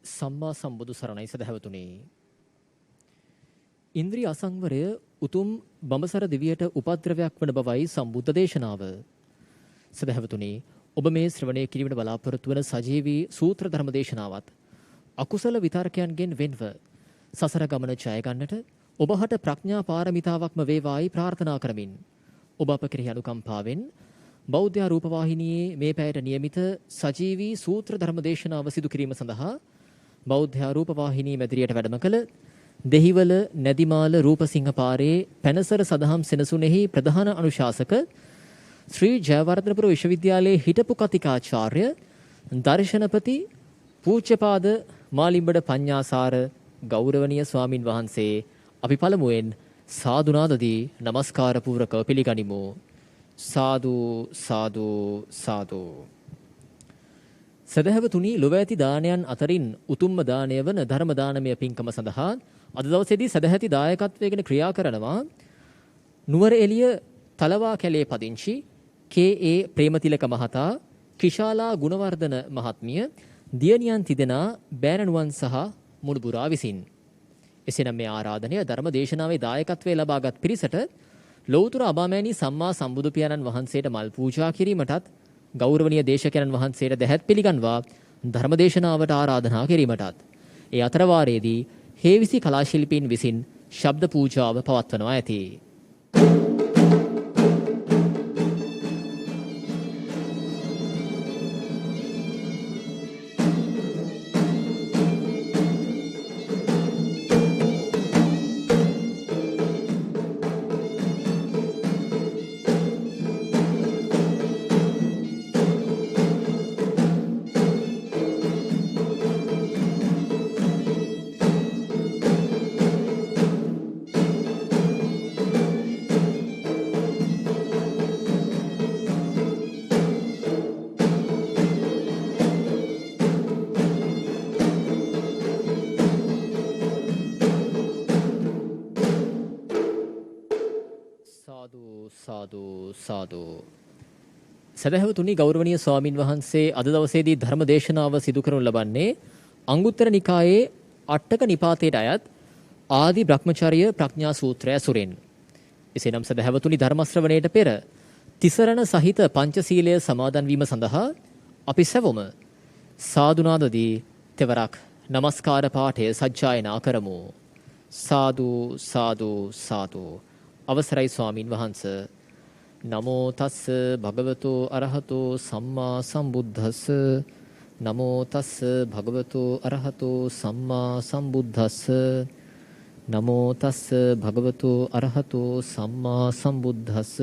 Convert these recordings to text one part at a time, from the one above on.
සම්මා සම්බුදු සරණයි සදහැවතුනි. ඉන්ද්‍රිය අසංවරය උතුම් බඹසර දිවියට උපද්‍රවයක් වන බවයි සම්බුද්ධ දේශනාව. සදහැවතුනි, ඔබ මේ ශ්‍රවණය කිරීමට බලාපොරොත්තු වන සජීවී සූත්‍ර ධර්ම දේශනාවත් අකුසල විතර්කයන්ගෙන් වෙන්ව සසර ගමන ජය ගන්නට ඔබහට ප්‍රඥා පාරමිතාවක්ම වේවායි ප්‍රාර්ථනා කරමින් ඔබ අප කෙරෙහි අනුකම්පාවෙන් බෞද්ධ රූපවාහිනියේ මේ පැයට නියමිත සජීවී සූත්‍ර ධර්ම දේශනාව සිදු කිරීම සඳහා බෞද්ධ රූපවාහිනී මැදිරියට වැඩම කළ දෙහිවල නැදිමාල රූපසිංහ පාරේ පැනසර සදහම් සෙනසුනේහි ප්‍රධාන අනුශාසක ශ්‍රී ජයවර්ධනපුර විශ්වවිද්‍යාලයේ හිටපු කතිකාචාර්ය දර්ශනපති පූජ්‍යපාද මාලිම්බඩ පඤ්ඤාසාර ගෞරවනීය ස්වාමින් වහන්සේ අපි පළමුවෙන් සාදුනාදදී নমස්කාර පූර්වකව පිළිගනිමු. සාදු සාදු සාදු. සදහැවතුනි, ලොව ඇති දානයන් අතරින් උතුම්ම දානය වන ධර්ම දානමය පින්කම සඳහා අද දවසේදී සදහැති දායකත්වයෙන් ක්‍රියා කරනවා නුවර එළිය තලවා කැලේ පදිංචි කේ.ඒ. ප්‍රේමතිලක මහතා, ක්‍රිෂාලා ගුණවර්ධන මහත්මිය, දියණියන් තිදෙනා, බෑණනුවන් සහ මුණුබුරා විසින්. එසේනම් මේ ආරාධනය ධර්ම දේශනාවේ දායකත්වයේ ලබාගත් පිරිසට ලෞතර අබාමෑණී සම්මා සම්බුදු පියාණන් වහන්සේට මල් පූජා කිරීමටත් ගෞරවනීය දේශකයන්න් වහන්සේට දැහැත් පිළිගන්වා ධර්ම දේශනාවට ආරාධනා කිරීමටත් ඒ අතර වාරයේදී හේවිසි කලාශිල්පීන් විසින් ශබ්ද පූජාව පවත්වනවා ඇති. සදහැවතුනි, ගෞරවනීය ස්වාමින් වහන්සේ අද දවසේදී ධර්ම දේශනාව සිදු කරනු ලබන්නේ අංගුත්තර නිකායේ අටක නිපාතයට අයත් ආදි බ්‍රහ්මචර්ය ප්‍රඥා සූත්‍රය ඇසුරෙන්. එසේනම් සදහැවතුනි, ධර්ම ශ්‍රවණයට පෙර තිසරණ සහිත පංචශීලය සමාදන් වීම සඳහා අපි සැවොම සාදුනාදදී තෙවරක් নমස්කාර පාඨය සජ්ජායනා කරමු. සාදු සාදු සාදු. අවසරයි ස්වාමින් වහන්සේ. නමෝ තස්ස භගවතු අරහතෝ සම්මා සම්බුද්දස්ස. නමෝ තස්ස භගවතු අරහතෝ සම්මා සම්බුද්දස්ස. නමෝ තස්ස භගවතු අරහතෝ සම්මා සම්බුද්දස්ස.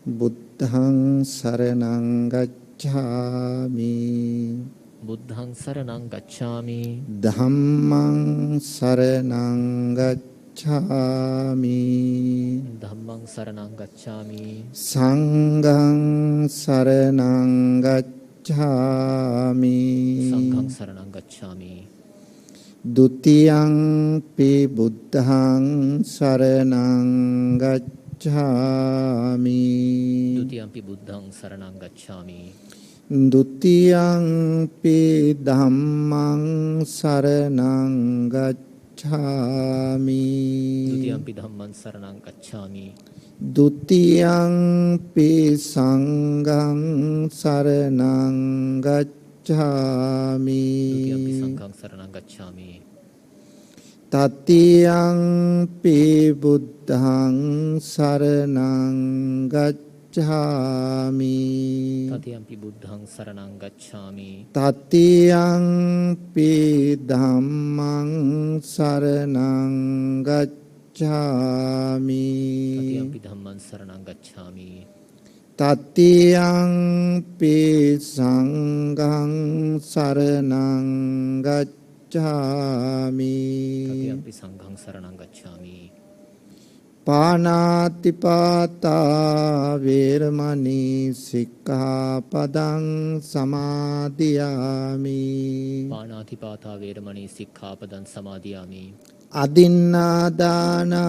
බුද්ධං සරණං ගච්ඡාමි. බුද්ධං සරණං ගච්ඡාමි. ධම්මං සරණං ගච්ඡාමි. ධම්මං සරණං ගච්ඡාමි. සංඝං සරණං ගච්ඡාමි. සංඝං සරණං ගච්ඡාමි. ဒ ුතියං පි බුද්ධං සරණං ගච්ඡාමි. ဒ ුතියං පි බුද්ධං සරණං ගච්ඡාමි. ဒ ුතියං පි ධම්මං සරණං ගච්ඡාමි. ဒ ුතියං පි ධම්මං සරණං ගච්ඡාමි. ဒ ුතියං පි සංඝං සරණං ගච්ඡාමි. ဒ ුතියං පි සංඝං සරණං ගච්ඡාමි. තතියං පි බුද්ධං සරණං ගච්ඡාමි. තතියං පි බුද්ධං සරණං ගච්ඡාමි. තතියං පි ධම්මං සරණං ගච්ඡාමි. තතියං පි ධම්මං සරණං ගච්ඡාමි. තතියං පි සංඝං සරණං ගච්ඡාමි. තතියං පි සංඝං සරණං ගච්ඡාමි. පාණාතිපාතා වේරමණී සික්ඛාපදං සමාදියාමි. පාණාතිපාතා වේරමණී සික්ඛාපදං සමාදියාමි. අදින්නාදානා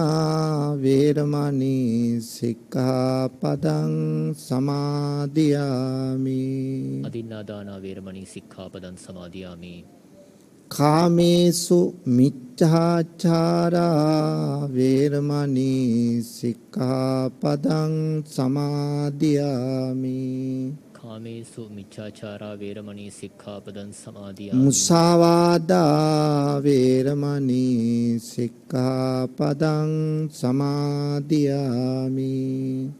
වේරමණී සික්ඛාපදං සමාදියාමි. අදින්නාදානා වේරමණී සික්ඛාපදං සමාදියාමි. කාමේසු මිච්ඡාචාරා වේරමණී සික්ඛාපදං සමාදියාමි. කාමේසු මිච්ඡාචාරා වේරමණී සික්ඛාපදං සමාදියාමි. මුසාවාදා වේරමණී සික්ඛාපදං සමාදියාමි.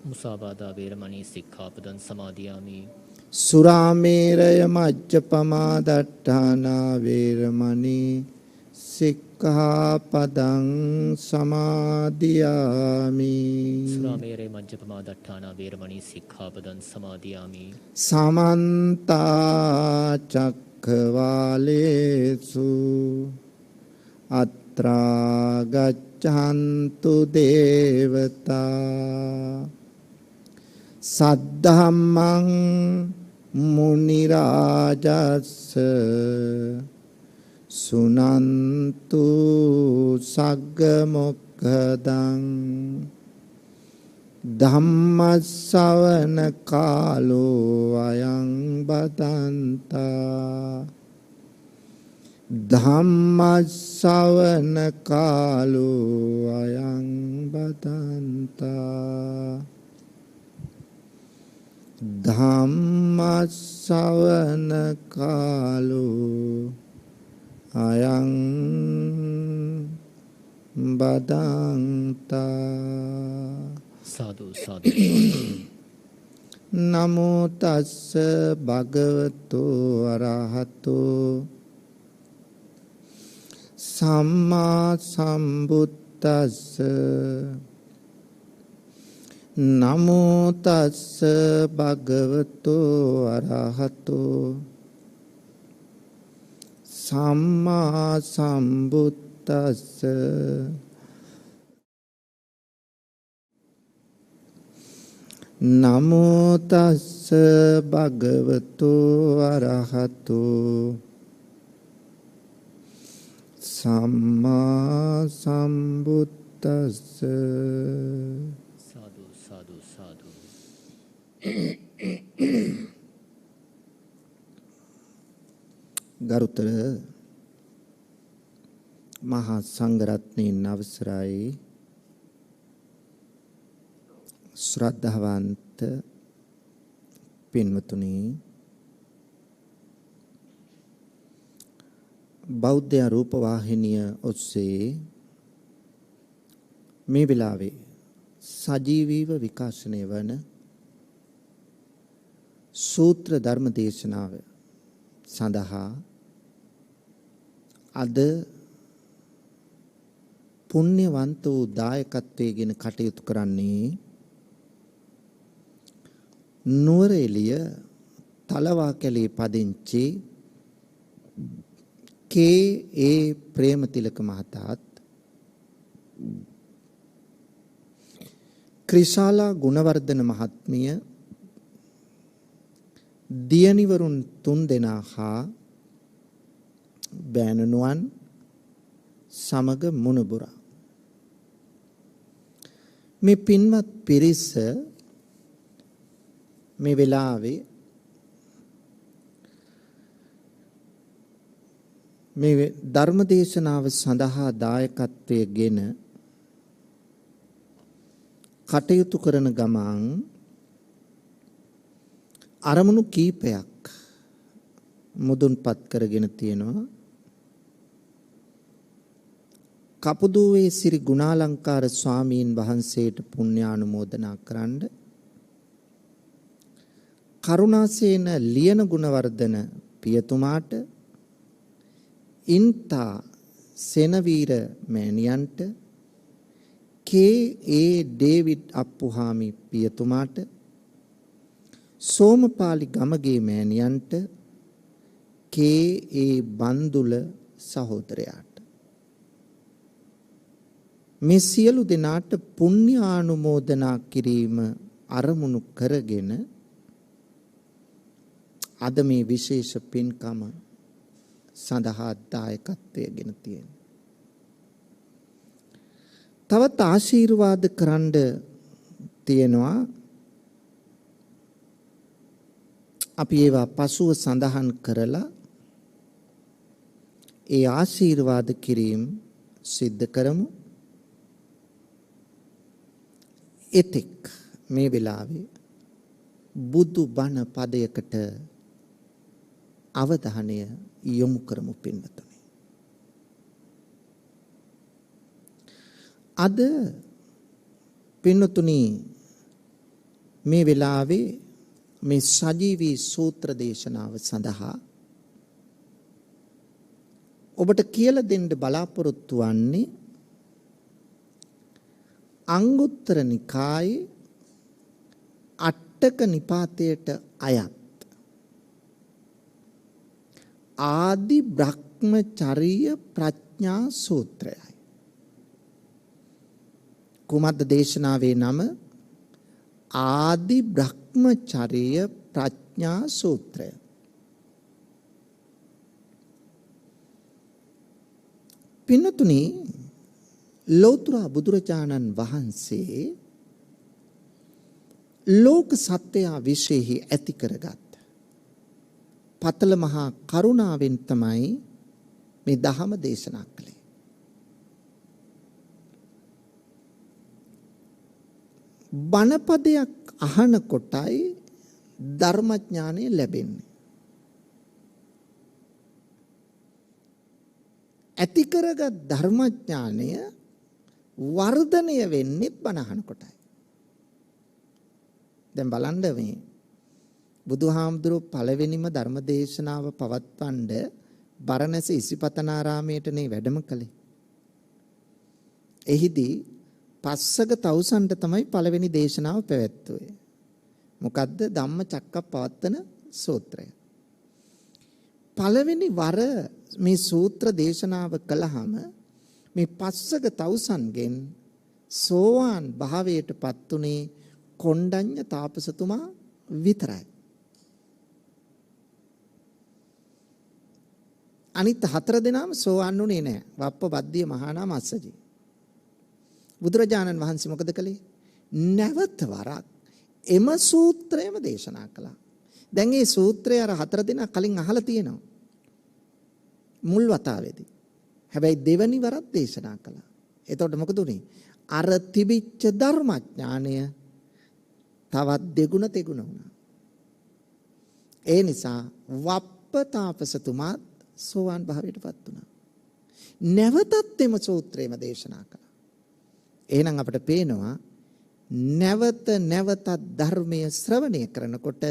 මුසාවාදා වේරමණී සික්ඛාපදං සමාදියාමි. සුරාමේරය මජ්ජපමා දට්ඨානා වේරමණී සික්ඛාපදං සමාදියාමි. සුරාමේරේ මජ්ජපමා දට්ඨානා වේරමණී සික්ඛාපදං සමාදියාමි. සමන්ත චක්ඛවාලේසු අත්‍රා ගච්ඡන්තු දේවතා සද්ධම්මං මුනි රාජස්ස සුනන්තු සග්ග මොක්ඛදං ධම්ම ශ්‍රවණ කාලෝ අයං බදන්තා ධම්ම ශ්‍රවණ කාලෝ අයං බදන්තා ධම්ම ශ්‍රවණ කාලෝ අයං බදන්තා. සාදු සාදු. නමෝ තස්ස භගවතු අරහතෝ සම්මා සම්බුද්දස්ස. නමෝ තස්ස භගවතු අරහතෝ සම්මා සම්බුද්දස්ස. නමෝ තස්ස භගවතු අරහතෝ සම්මා සම්බුද්දස්ස. සාදු සාදු සාදු. ගරුතර මහා සංඝරත්නයන් අවසරයි, ශ්‍රද්ධාවන්ත පින්වතුනි, බෞද්ධ රූප වාහිනිය ඔස්සේ මේ වෙලාවේ සජීවීව විකාශනය වන සූත්‍ර ධර්ම දේශනාව සඳහා අද පුණ්‍යවන්ත වූ දායකත්වයෙන් කටයුතු කරන්නේ නුවරඑළිය තලවාකැලේ පදිංචි කේ.ඒ. ප්‍රේමතිලක මහතාත් ක්‍රිෂාලා ගුණවර්ධන මහත්මිය දියණිවරුන් 3 දෙනා හා බෑණනුවන් සමග මුණුබුරා. මේ පින්වත් පිරිස මේ වෙලාවේ මේ ධර්ම දේශනාව සඳහා දායකත්වයෙන් කටයුතු කරන ගමන් අරමුණු කීපයක් මුදුන්පත් කරගෙන තියෙනවා. කපුදුවේ සිරි ගුණාලංකාර ස්වාමීන් වහන්සේට පුණ්‍යානුමෝදනා කරන්න, කරුණාසේන ලියන ගුණවර්ධන පියතුමාට, ඉන්තා සෙනවීර මෑණියන්ට, කේ.ඒ. ඩේවිඩ් අප්පුහාමි පියතුමාට, සෝමපාලි ගමගේ මෑණියන්ට, කේ.ඒ. බන්දුල සහෝදරයාට මේ සියලු දෙනාට පුණ්‍ය ආනුමෝදනා කිරීම අරමුණු කරගෙන අද මේ විශේෂ පින්කම සඳහා දායකත්වයෙන් තියෙනවා. තවත් ආශිර්වාද කරන්න තියෙනවා. අපි ඒවා පසුව සඳහන් කරලා ඒ ආශිර්වාද කිරීම සිද්ධ කරමු. එතෙක් මේ වෙලාවේ බුදු බණ පදයකට අවධානය යොමු කරමු පින්වතුනි. අද පින්වතුනි මේ වෙලාවේ මේ සජීවී සූත්‍ර දේශනාව සඳහා ඔබට කියලා දෙන්න බලාපොරොත්තු වන්නේ අංගුත්තර නිකායේ අට්ඨක නිපාතයට අයත් ආදි බ්‍රහ්මචර්ය ප්‍රඥා සූත්‍රයයි. කුමද්ද දේශනාවේ නම? ආදි බ්‍රහ්මචර්ය ප්‍රඥා සූත්‍රය. පින්නතුනි, ලෞතර බුදුරජාණන් වහන්සේ ලෝක සත්‍යය විශේෂෙහි ඇති කරගත් පතල මහා කරුණාවෙන් තමයි මේ ධහම දේශනා කළේ. බණපදයක් අහන කොටයි ධර්මඥානය ලැබෙන්නේ. ඇති කරගත් ධර්මඥානය වර්ධනය වෙන්නේ බණ අහන කොටයි. දැන් බලන්න මේ බුදුහාමුදුරුවෝ පළවෙනිම ධර්ම දේශනාව පවත්වන්න බරණැස ඉසිපතනාරාමයට නේ වැඩම කළේ. එහිදී පස්සක තවුසන්ට තමයි පළවෙනි දේශනාව පැවැත්වුවේ. මොකද්ද? ධම්මචක්කප්පවත්තන සූත්‍රය. පළවෙනි වර මේ සූත්‍ර දේශනාව කළාම මේ පස්සක තවුසන්ගෙන් සෝවාන් භාවයට පත් උනේ කොණ්ඩඤ්ඤ තාපසතුමා විතරයි. අනිත් හතර දෙනාම සෝවාන් උනේ නැහැ. වප්ප බද්දිය මහානාම අස්සජි. බුදුරජාණන් වහන්සේ මොකද කළේ? නැවත වරක් එම සූත්‍රයම දේශනා කළා. දැන් මේ සූත්‍රය අර හතර දෙනා කලින් අහලා තියෙනවා. මුල් වතාවේදී. හැබැයි දෙවනි වරක් දේශනා කළා. එතකොට මොකද උනේ? අර තිබිච්ච ධර්මඥානය තවත් දෙගුණ තෙගුණ වුණා. ඒ නිසා වප්ප තාපසතුමා සෝවාන් භාවයටපත් වුණා. නැවතත් එම සූත්‍රයම දේශනා කළා. එහෙනම් අපිට පේනවා නැවත නැවතත් ධර්මයේ ශ්‍රවණය කරනකොට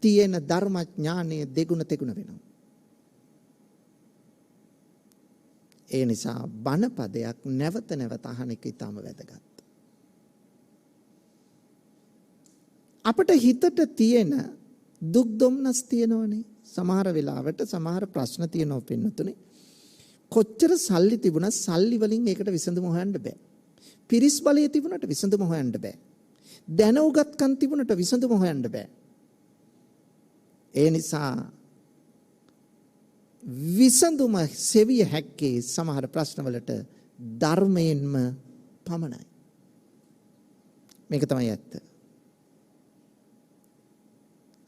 තියෙන ධර්මඥානයේ දෙගුණ තෙගුණ වෙනවා. ඒ නිසා බණ පදයක් නැවත නැවත අහන එක ඊටම වැදගත්. අපිට හිතට තියෙන දුක් දුම්නස් තියෙනවනේ. සමහර වෙලාවට සමහර ප්‍රශ්න තියෙනවා පින්නතුනේ. කොච්චර සල්ලි තිබුණත් සල්ලි වලින් ඒකට විසඳුම හොයන්න බෑ. පිරිස් බලය තිබුණට විසඳුම හොයන්න බෑ. දැන උගත්කම් තිබුණට විසඳුම හොයන්න බෑ. ඒ නිසා විසඳුම සෙවිය හැක්කේ සමහර ප්‍රශ්නවලට ධර්මයෙන්ම පමණයි. මේක තමයි ඇත්ත.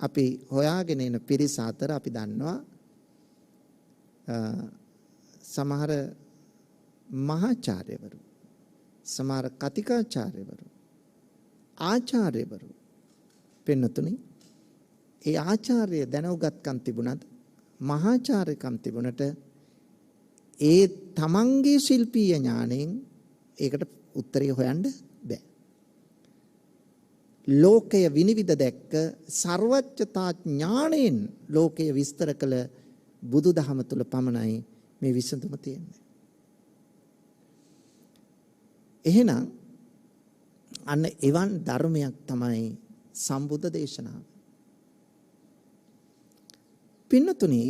අපි හොයාගෙන එන පිරිස අතර අපි දන්නවා සමහර මහාචාර්යවරු, සමහර කතිකාචාර්යවරු, ආචාර්යවරු පෙන්නතුනි, ඒ ආචාර්ය දැනුගත්කම් තිබුණත් මහාචාර්යකම් තිබුණට ඒ තමන්ගේ ශිල්පීය ඥාණයෙන් ඒකට උත්තරය හොයන්න බෑ. ලෝකය විනිවිද දැක්ක ਸਰවඥතා ඥාණයෙන් ලෝකය විස්තර කළ බුදුදහම තුල පමණයි මේ විසඳුම තියෙන්නේ. එහෙනම් අන්න එවන් ධර්මයක් තමයි සම්බුද්ධ දේශනාව. පින්නතුනි,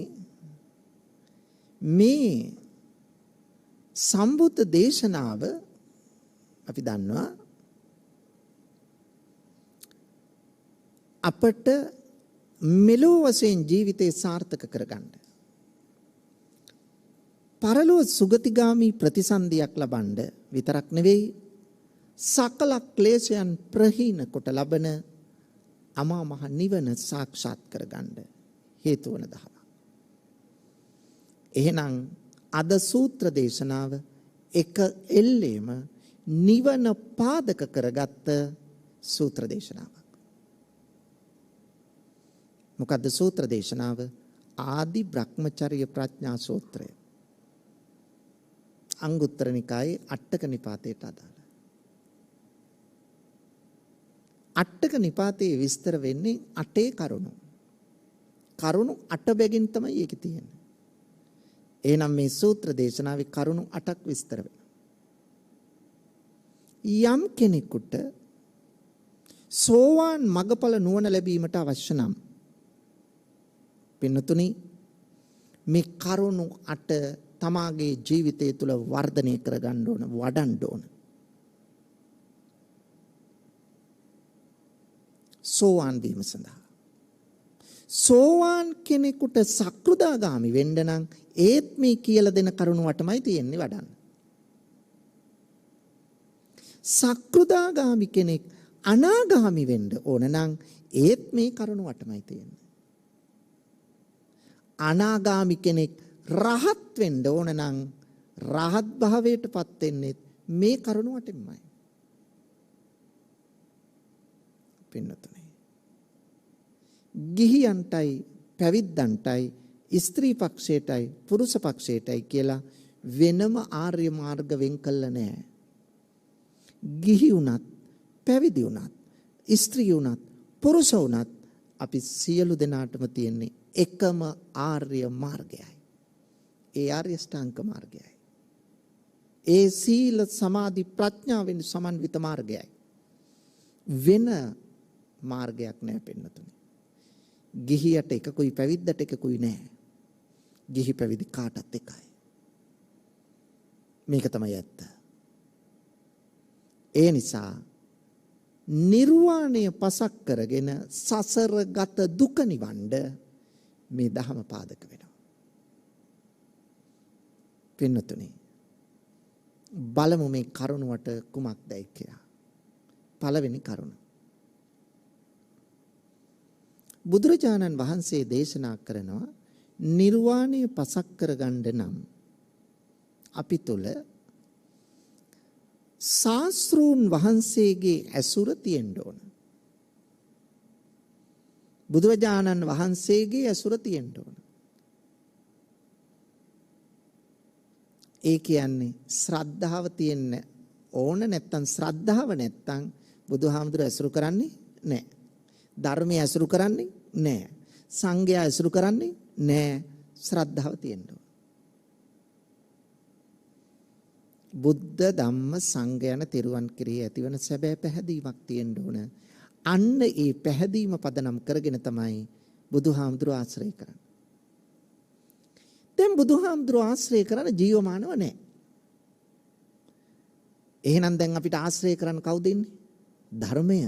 මේ සම්බුද්ධ දේශනාව අපි දන්නවා අපට මෙලොව වශයෙන් ජීවිතේ සාර්ථක කරගන්න, පරලොව සුගතිගාමි ප්‍රතිසන්දියක් ලබන්න විතරක් නෙවෙයි, සකල ක්ලේශයන් ප්‍රහීන කොට ලබන අමා මහ නිවන සාක්ෂාත් කරගන්න හේතු වන දහම. එහෙනම් අද සූත්‍ර දේශනාව එක එල්ලේම නිවන පාදක කරගත්ත සූත්‍ර දේශනාවක්. මොකද්ද සූත්‍ර දේශනාව? ආදි බ්‍රහ්මචර්ය ප්‍රඥා සූත්‍රය. අංගුත්තර නිකායේ අට්ඨක නිපාතයට අදාළ. අට්ඨක නිපාතයේ විස්තර වෙන්නේ අටේ කරුණු. කරුණු 8 බැගින් තමයි ඒකේ තියෙන්නේ. එහෙනම් මේ සූත්‍ර දේශනාවේ කරුණු 8ක් විස්තර වෙනවා. යම් කෙනෙකුට සෝවාන් මගඵල නුවණ ලැබීමට අවශ්‍ය නම් පින්නතුනි මේ කරුණු 8 තමාගේ ජීවිතය තුළ වර්ධනය කරගන්න ඕන, වඩන්න ඕන. සෝවාන් වීම සඳහා සෝවාන් කෙනෙකුට සක්‍රුදාගාමි වෙන්න නම් ඒත් මේ කියලා දෙන කරුණු 8මයි තියෙන්නේ වඩන්න. සක්‍රුදාගාමි කෙනෙක් අනාගාමි වෙන්න ඕන නම් ඒත් මේ කරුණු 8මයි තියෙන්නේ. අනාගාමි කෙනෙක් රහත් වෙන්න ඕන නම් රහත් භාවයටපත් වෙන්නේ මේ කරුණු 8මයි. පින්නතුනේ ගිහියන්ටයි පැවිද්දන්ටයි ස්ත්‍රී පක්ෂයටයි පුරුෂ පක්ෂයටයි කියලා වෙනම ආර්ය මාර්ග වෙන් කළ නැහැ. ගිහි වුණත් පැවිදි වුණත් ස්ත්‍රී වුණත් පුරුෂ වුණත් අපි සියලු දෙනාටම තියෙන්නේ එකම ආර්ය මාර්ගයයි. ඒ ආර්ය ශ්‍රාංක මාර්ගයයි. ඒ සීල සමාධි ප්‍රඥාවෙන් සමන්විත මාර්ගයයි. වෙන මාර්ගයක් නැහැ පින්නතුනි. ගිහියට එකකුයි පැවිද්දට එකකුයි නැහැ. ගිහි පැවිදි කාටත් එකයි. මේක තමයි ඇත්ත. ඒ නිසා නිර්වාණය පසක් කරගෙන සසරගත දුක නිවන්න මේ ධහම පාදක වෙනවා. පින්නතුනි බලමු මේ කරුණුවට කුමක්දයි කියලා. පළවෙනි කරුණ. බුදුරජාණන් වහන්සේ දේශනා කරනවා නිර්වාණය පසක් කරගන්න නම් අපි තුල ශාස්ත්‍රූන් වහන්සේගේ ඇසුර තියෙන්න ඕන. බුදුරජාණන් වහන්සේගේ ඇසුර තියෙන්න ඕන. ඒ කියන්නේ ශ්‍රද්ධාව තියෙන්න ඕන. නැත්තම් ශ්‍රද්ධාව නැත්තම් බුදුහාමුදුර ඇසුරු කරන්නේ නැහැ. ධර්මය ඇසුරු කරන්නේ නැහැ. සංඝයා ඇසුරු කරන්නේ නැහැ. ශ්‍රද්ධාව තියෙන්න ඕන. බුද්ධ ධම්ම සංඝ යන තෙරුවන් කෙරෙහි ඇතිවන සැබෑ පැහැදීමක් තියෙන්න ඕන. අන්න ඒ පැහැදීම පදනම් කරගෙන තමයි බුදුහාමුදුරුවෝ ආශ්‍රය කරන්නේ. දැන් බුදුහාමුදුරුවෝ ආශ්‍රය කරන ජීවමානව නැහැ. එහෙනම් දැන් අපිට ආශ්‍රය කරන්න කවුද ඉන්නේ? ධර්මය.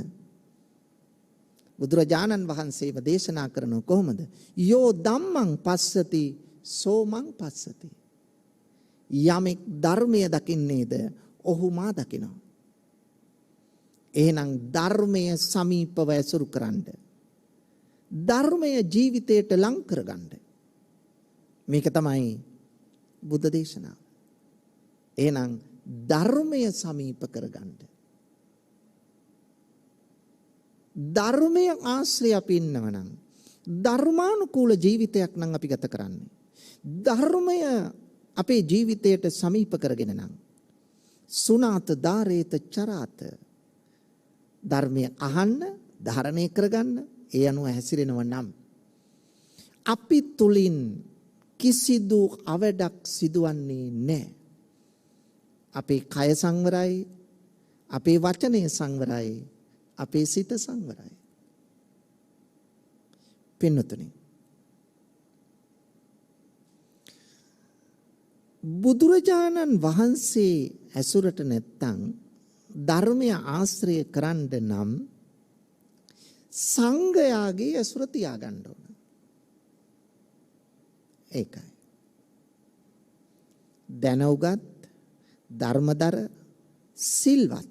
බුදුරජාණන් වහන්සේම දේශනා කරන කොහොමද? යෝ ධම්මං පස්සති සෝමං පස්සති. යමෙක් ධර්මය දකින්නේද ඔහු මා දකිනවා. එහෙනම් ධර්මය සමීපව ඇසුරු කරන්න. ධර්මය ජීවිතයට ලං කරගන්න. මේක තමයි බුද්ධ දේශනාව. එහෙනම් ධර්මය සමීප කරගන්න. ධර්මය ආශ්‍රය අපි ඉන්නවනම් ධර්මානුකූල ජීවිතයක් නම් අපි ගත කරන්නේ. ධර්මය අපේ ජීවිතයට සමීප කරගෙන නම් සුනාත ධාරේත චරාත ධර්මය අහන්න ධාරණය කරගන්න ඒ අනුව හැසිරෙනව නම් අපි තුලින් කිසිදු අවඩක් සිදුවන්නේ නැහැ. අපේ කය සංවරයි, අපේ වචනය සංවරයි, අපේ සිත සංවරයි. පින්නතුනි බුදුරජාණන් වහන්සේ ඇසුරට නැත්තම් ධර්මය ආශ්‍රය කරන්න නම් සංඝයාගේ ඇසුර තියාගන්න ඕන. ඒකයි. දැනුගත් ධර්මදර සිල්වත්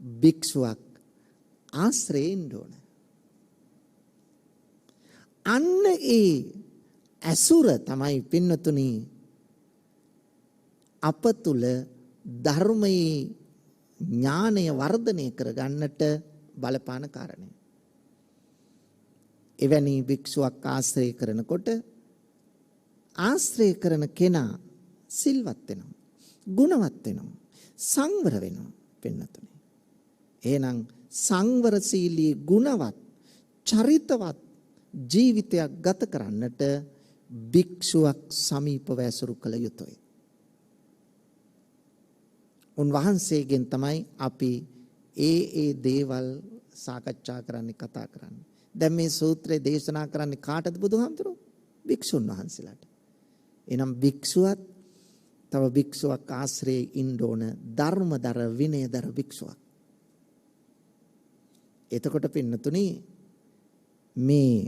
භික්ෂුවක් ආශ්‍රයෙන් ඕන. අන්න ඒ ඇසුර තමයි පින්නතුනි අප තුල ධර්මයේ ඥානය වර්ධනය කරගන්නට බලපාන කාරණය. එවැනි භික්ෂුවක් ආශ්‍රය කරනකොට ආශ්‍රය කරන කෙනා සිල්වත් වෙනවා, ගුණවත් වෙනවා, සංවර වෙනවා පින්නතුනි. එහෙනම් සංවරශීලී ගුණවත් චරිතවත් ජීවිතයක් ගත කරන්නට භික්ෂුවක් සමීපව ඇසුරු කළ යුතුය. උන්වහන්සේගෙන් තමයි අපි ඒ දේවල් සාකච්ඡා කරන්නේ, කතා කරන්නේ. දැන් මේ සූත්‍රය දේශනා කරන්නේ කාටද බුදුහාමුදුරුවෝ? භික්ෂුන් වහන්සේලාට. එනම් භික්ෂුවත් තව භික්ෂුවක් ආශ්‍රයේ ඉන්න ඕන ධර්මදර විනයදර භික්ෂුවක්. එතකොට පින්නතුනි මේ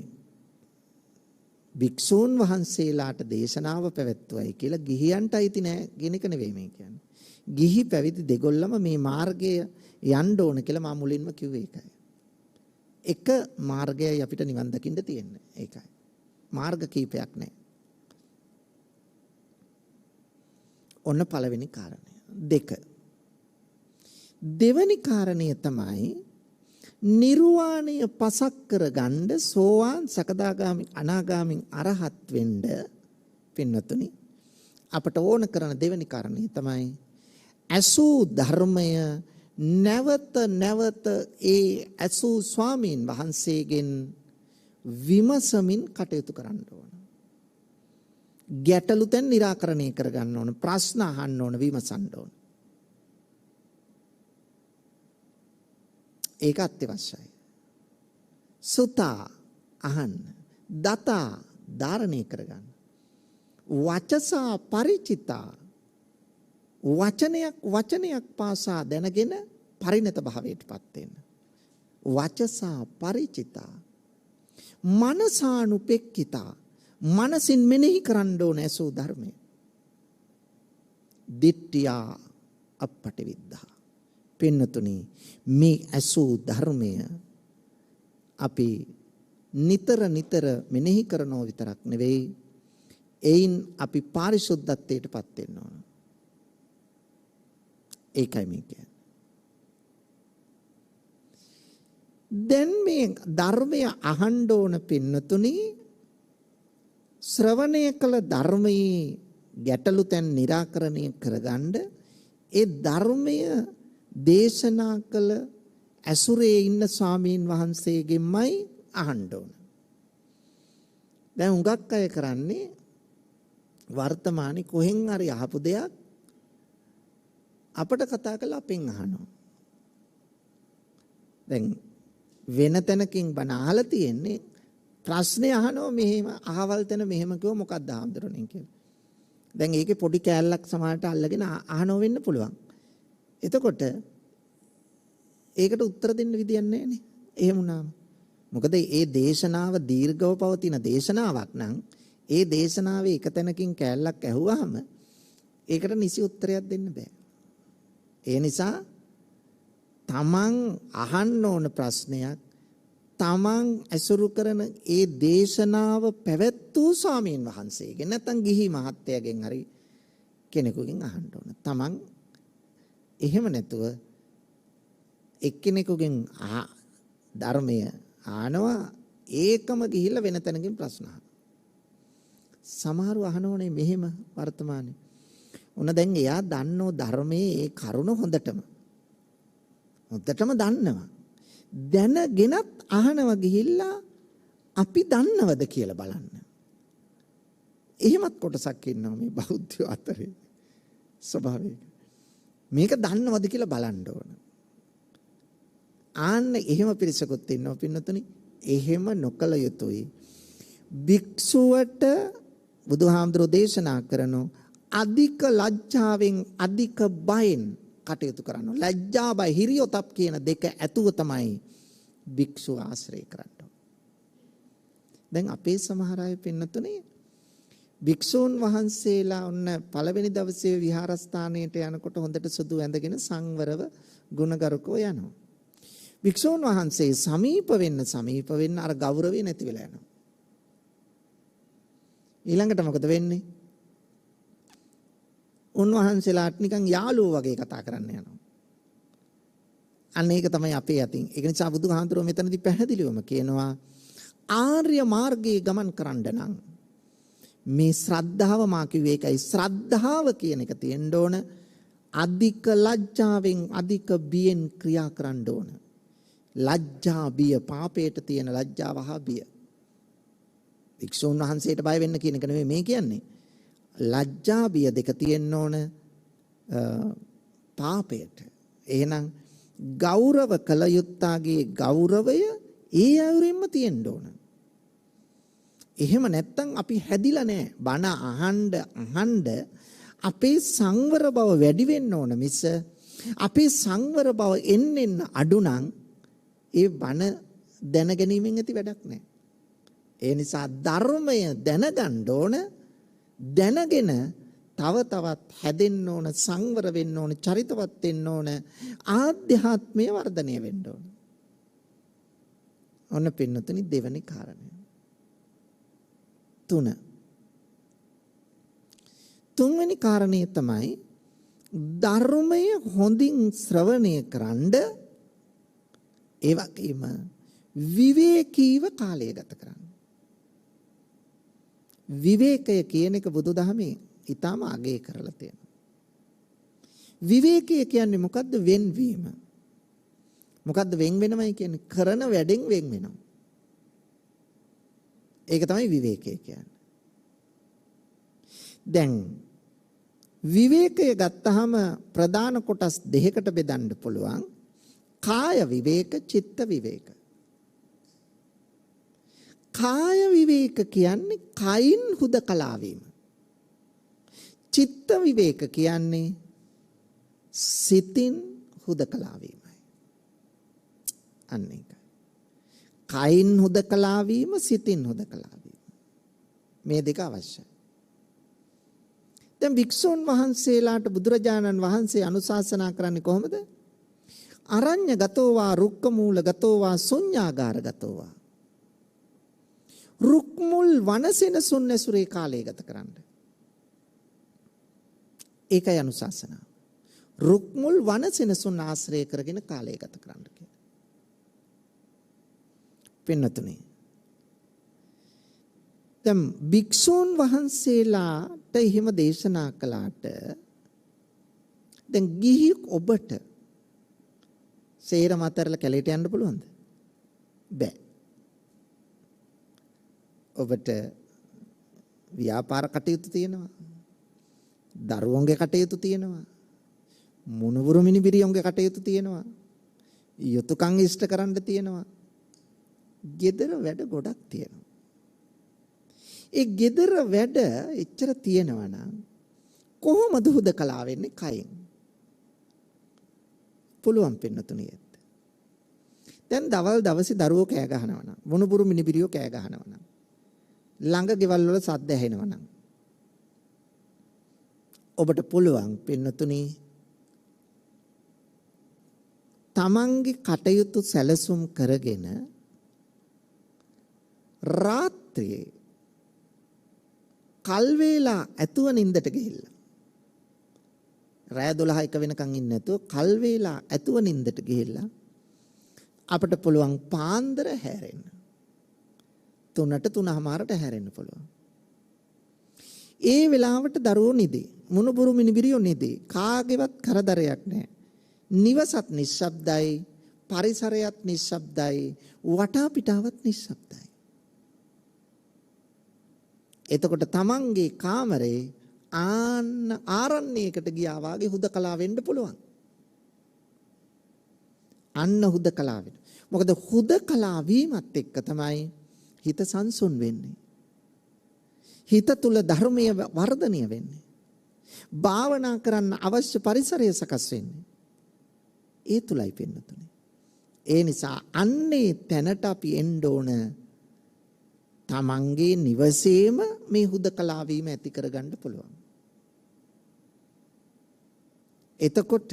භික්ෂූන් වහන්සේලාට දේශනාව පැවැත්වුවයි කියලා ගිහියන්ට අයිති නෑ කියන එක නෙවෙයි මේ කියන්නේ. ගිහි පැවිදි දෙගොල්ලම මේ මාර්ගය යන්න ඕන කියලා මම මුලින්ම කිව්වේ ඒකයි. එක මාර්ගයයි අපිට නිවන් දකින්න තියෙන්නේ. ඒකයි. මාර්ග කීපයක් නෑ. ඔන්න පළවෙනි කාරණය. දෙක. දෙවෙනි කාරණය තමයි නිර්වාණය පසක් කරගන්න සෝවාන් සකදාගාමි අනාගාමි අරහත් වෙන්න පින්නතුනි අපට ඕන කරන දෙවෙනි කාරණය තමයි අසූ ධර්මය නැවත නැවත ඒ අසූ ස්වාමීන් වහන්සේගෙන් විමසමින් කටයුතු කරන්න ඕන. ගැටලු තැන් निराකරණය කරගන්න ඕන, ප්‍රශ්න අහන්න ඕන, විමසන්න ඕන. ඒක අත්‍යවශ්‍යයි. සුතා අහන්න, දතා ධාරණය කරගන්න. වචසා පරිචිතා වචනයක් පාසා දැනගෙන පරිණත භාවයටපත් වෙන්න. වචසා පරිචිතා මනසානුපෙක්කිතා මනසින් මෙනෙහි කරන්න ඕන ඇසූ ධර්මය. දිට්ඨියා අප්පටිවිද්ධා. පින්නතුනි මේ ඇසූ ධර්මය අපි නිතර මෙනෙහි කරනව විතරක් නෙවෙයි, එයින් අපි පාරිශුද්ධත්වයටපත් වෙන්න ඕන. ඒකයි මේ කියන්නේ. දැන් මේ ධර්මය අහන්න ඕන පින්නතුනි ශ්‍රවණය කළ ධර්මයේ ගැටලු තැන් निराකරණය කරගන්න ඒ ධර්මය දේශනා කළ ඇසුරේ ඉන්න ස්වාමීන් වහන්සේගෙන්මයි අහන්න ඕන. දැන් හුඟක් අය කරන්නේ වර්තමානයේ කොහෙන් හරි අහපු දෙයක් අපට කතා කරලා අපෙන් අහනවා. දැන් වෙන තැනකින් බණ අහලා තියෙන්නේ ප්‍රශ්නේ අහනවා, මෙහෙම අහවල් තැන මෙහෙම කිව්ව මොකක්ද ආම්දරණේ කියලා. දැන් ඒකේ පොඩි කෑල්ලක් සමහරට අල්ලගෙන අහනව වෙන්න පුළුවන්. එතකොට ඒකට උත්තර දෙන්න විදියක් නැහැ නේ. එහෙම වුණාම මොකද මේ දේශනාව දීර්ඝව පවතින දේශනාවක් නම් ඒ දේශනාවේ එක තැනකින් කෑල්ලක් ඇහුවාම ඒකට නිසි උත්තරයක් දෙන්න බෑ. ඒ නිසා තමන් අහන්න ඕන ප්‍රශ්නයක් තමන් ඇසුරු කරන ඒ දේශනාව පැවැත් වූ ස්වාමීන් වහන්සේගෙන් නැත්නම් ගිහි මහත්තයාගෙන් හරි කෙනෙකුගෙන් අහන්න ඕන. තමන් එහෙම නැතුව එක්කෙනෙකුගෙන් ධර්මය ආනවා ඒකම ගිහිල්ලා වෙන තැනකින් ප්‍රශ්න අහනවා. සමහරව අහනෝනේ මෙහෙම වර්තමානයේ. උන දැන් එයා දන්නෝ ධර්මයේ ඒ කරුණ හොඳටම දන්නවා. දැනගෙනත් අහනවා ගිහිල්ලා අපි දන්නවද කියලා බලන්න. එහෙමත් කොටසක් ඉන්නවා මේ බෞද්ධ අතරේ ස්වභාවයක. මේක දන්නවද කියලා බලන්න ඕන. ආන්න එහෙම පිරිසකුත් ඉන්නවා පින්නතුනි. එහෙම නොකළ යුතුයි. භික්ෂුවට බුදුහාමුදුරෝ දේශනා කරනෝ අධික ලැජ්ජාවෙන් අධික බයෙන් කටයුතු කරනවා. ලැජ්ජා බය හිරියොතප් කියන දෙක ඇතුව තමයි භික්ෂුව ආශ්‍රය කරන්නේ. දැන් අපේ සමහර අය පින්නතුනේ භික්ෂූන් වහන්සේලා ඔන්න පළවෙනි දවසේ විහාරස්ථානයට යනකොට හොඳට සුදු ඇඳගෙන සංවරව ගුණගරුකව යනවා. භික්ෂූන් වහන්සේ සමීප වෙන්න අර ගෞරවය නැති වෙලා යනවා. ඊළඟට මොකද වෙන්නේ? උන්වහන්සේලාට නිකන් යාළුවෝ වගේ කතා කරන්න යනවා. අන්න ඒක තමයි අපේ අතින්. ඒක නිසා බුදුහාමුදුරුවෝ මෙතනදී පැහැදිලිවම කියනවා ආර්ය මාර්ගයේ ගමන් කරන්න නම් මේ ශ්‍රද්ධාව මා කිව්වේ ඒකයි. ශ්‍රද්ධාව කියන එක තියෙන්න ඕන. අධික ලැජ්ජාවෙන් අධික බියෙන් ක්‍රියා කරන්න ඕන. ලැජ්ජා බිය පාපයට තියෙන ලැජ්ජාව හා බිය. වික්ෂුන් වහන්සේට බය වෙන්න කියන එක නෙමෙයි මේ කියන්නේ. ලැජ්ජා බිය දෙක තියෙන්න ඕන පාපයට. එහෙනම් ගෞරව කළ යුත්තාගේ ගෞරවය ඒ අයුරින්ම තියෙන්න ඕන. එහෙම නැත්තම් අපි හැදිලා නැහැ. බණ අහන්න අපේ සංවර බව වැඩි වෙන්න ඕන මිස අපේ සංවර බව එන්න අඩු නම් ඒ බණ දැනගැනීමෙන් ඇති වැඩක් නැහැ. ඒ නිසා ධර්මය දැනගන්න ඕන. දැනගෙන තව තවත් හැදෙන්න ඕන, සංවර වෙන්න ඕන, චරිතවත් වෙන්න ඕන, ආධ්‍යාත්මය වර්ධනය වෙන්න ඕන. ඔන්න පින්නතුනි දෙවැනි කාරණය. 3. තුන්වෙනි කාරණේ තමයි ධර්මය හොඳින් ශ්‍රවණය කරන්ඩ ඒ වගේම විවේකීව කාලය ගත කරන්න. විවේකය කියන එක බුදුදහමේ ඊටම අගය කරලා තියෙනවා. විවේකය කියන්නේ මොකද්ද? වෙන්වීම. මොකද්ද වෙන් වෙනවයි කියන්නේ? කරන වැඩෙන් වෙන් වෙනවා. ඒක තමයි විවේකය කියන්නේ. දැන් විවේකය ගත්තාම ප්‍රධාන කොටස් දෙකකට බෙදන්න පුළුවන්. කාය විවේක, චිත්ත විවේක. කාය විවේක කියන්නේ කයින් හුදකලා වීම. චිත්ත විවේක කියන්නේ සිතින් හුදකලා වීමයි. අන්න ඒක. කයින් හුදකලා වීම, සිතින් හුදකලා වීම. මේ දෙක අවශ්‍යයි. දැන් වික්ෂුන් වහන්සේලාට බුදුරජාණන් වහන්සේ අනුශාසනා කරන්නේ කොහොමද? අරඤ්‍ය ගතෝවා, රුක්ක මූල ගතෝවා, ශුඤ්ඤාගාර ගතෝවා. රුක් මුල් වනසෙනසුන් ඇසුරේ කාලය ගත කරන්න. ඒකයි අනුශාසනාව. රුක් මුල් වනසෙනසුන් ආශ්‍රය කරගෙන කාලය ගත කරන්න කියලා. පින්නතුනේ. දැන් භික්ෂූන් වහන්සේලාට එහෙම දේශනා කළාට දැන් ගිහි ඔබට සේරම අතරලා කැලේට යන්න පුළුවන්ද? බෑ. ඔබට ව්‍යාපාර කටයුතු තියෙනවා. දරුවන්ගේ කටයුතු තියෙනවා. මුණුබුරු මිනිබිරියන්ගේ කටයුතු තියෙනවා. යුතුයකම් ඉෂ්ට කරන්න තියෙනවා. ගෙදර වැඩ ගොඩක් තියෙනවා. ඒ ගෙදර වැඩ එච්චර තියෙනවා නම් කොහොමද හුදකලා වෙන්නේ? කයින්. පුළුවන් පින්නතුණිය. දැන් දවල් දවසේ දරුවෝ කෑ ගහනවා නම්, මුණුබුරු මිනිබිරියෝ කෑ ගහනවා නම්, ළඟ ගෙවල් වල සද්ද ඇහෙනවා නම් ඔබට පුළුවන් පින්නතුණි තමන්ගේ කටයුතු සැලසුම් කරගෙන රාත්‍රියේ කල් වේලා ඇතුව නින්දට ගිහිල්ලා රෑ 12 වෙනකන් ඉන්නේ නැතුව කල් වේලා ඇතුව නින්දට ගිහිල්ලා අපිට පුළුවන් පාන්දර හැරෙන්න 3ට 3:00ට හැරෙන්න පුළුවන්. ඒ වෙලාවට දරුවෝ නිදි. මුණුබුරු මිනිබිරියෝ නිදි. කාගේවත් කරදරයක් නැහැ. නිවසත් නිශ්ශබ්දයි, පරිසරයත් නිශ්ශබ්දයි, වටා පිටාවත් නිශ්ශබ්දයි. එතකොට තමන්ගේ කාමරේ ආරණ්‍යයකට ගියා වාගේ හුදකලා වෙන්න පුළුවන්. අන්න හුදකලා වෙන්න. මොකද හුදකලා වීමත් එක්ක තමයි හිත සංසුන් වෙන්නේ. හිත තුල ධර්මීය වර්ධනය වෙන්නේ. භාවනා කරන්න අවශ්‍ය පරිසරය සකස් වෙන්නේ. ඒ තුලයි පින්නතුනේ. ඒ නිසා අන්නේ තැනට අපි එන්න ඕන. තමන්ගේ නිවසේම මේ හුදකලා වීම ඇති කරගන්න පුළුවන්. එතකොට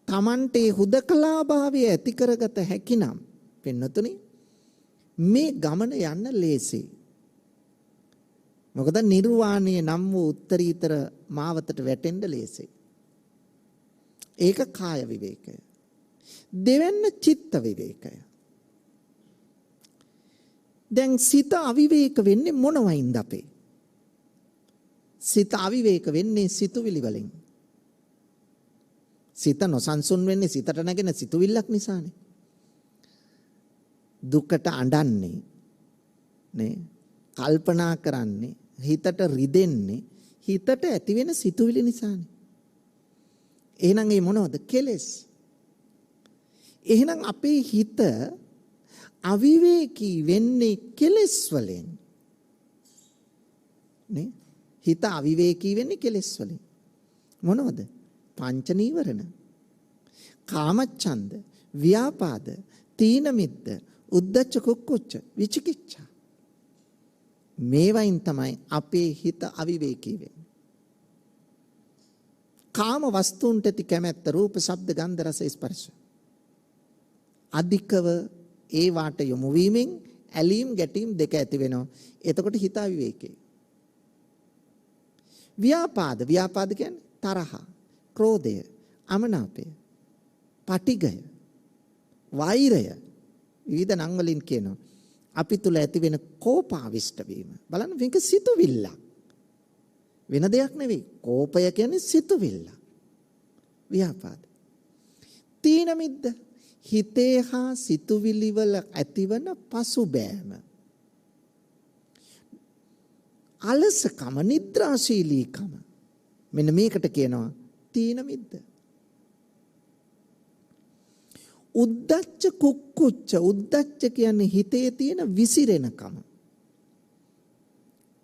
තමන්ට හුදකලා භාවය ඇති කරගත හැකිනම් පින්නතුනේ මේ ගමන යන්න ලේසි. මොකද නිර්වාණය නම් වූ උත්තරීතර මාවතට වැටෙන්න ලේසියි. ඒක කාය විවේකය. දෙවැන්න චිත්ත විවේකය. දැන් සිත අවිවේක වෙන්නේ මොනවයින්ද අපේ? සිත අවිවේක වෙන්නේ සිතුවිලි වලින්. සිත නොසන්සුන් වෙන්නේ සිතට නැගෙන සිතුවිල්ලක් නිසානේ. දුකට අඬන්නේ නේ, කල්පනා කරන්නේ, හිතට රිදෙන්නේ හිතට ඇති වෙන සිතුවිලි නිසානේ. එහෙනම් ඒ මොනවද? කෙලෙස්. එහෙනම් අපේ හිත අවිවේකී වෙන්නේ කෙලෙස් වලින් නේ. හිත අවිවේකී වෙන්නේ කෙලෙස් වලින්. මොනවද? පංච නීවරණ, කාමච්ඡන්ද, ව්‍යාපාද, තීන මිද්ද, උද්ධච්ච කුක්කුච්ච, විචිකිච්ඡා. මේවයින් තමයි අපේ හිත අවිවේකී වෙන්නේ. කාම වස්තුන්ට ඇති කැමැත්ත, රූප, ශබ්ද, ගන්ධ, රස, ස්පර්ශ අධිකව ඒ වාට යොමු වීමෙන් ඇලීම් ගැටීම් දෙක ඇති වෙනවා. එතකොට හිත අවිවේකී. ව්‍යාපාද කියන්නේ තරහ, ක්‍රෝධය, අමනාපය, පටිඝය, වෛරය, විවිධ නම් වලින් කියනවා. අපි තුල ඇති වෙන කෝපාවිෂ්ඨ වීම. බලන්න මේක සිතුවිල්ල. වෙන දෙයක් නෙවෙයි. කෝපය කියන්නේ සිතුවිල්ල. ව්‍යාපාද. තීන මිද්ද හිතේ හා සිතුවිලි වල ඇතිවන පසුබෑම. අලසකම, නිද්‍රාශීලීකම. මෙන්න මේකට කියනවා තීන මිද්ද. උද්ධච්ච කුක්කුච්ච. උද්ධච්ච කියන්නේ හිතේ තියෙන විසිරෙනකම.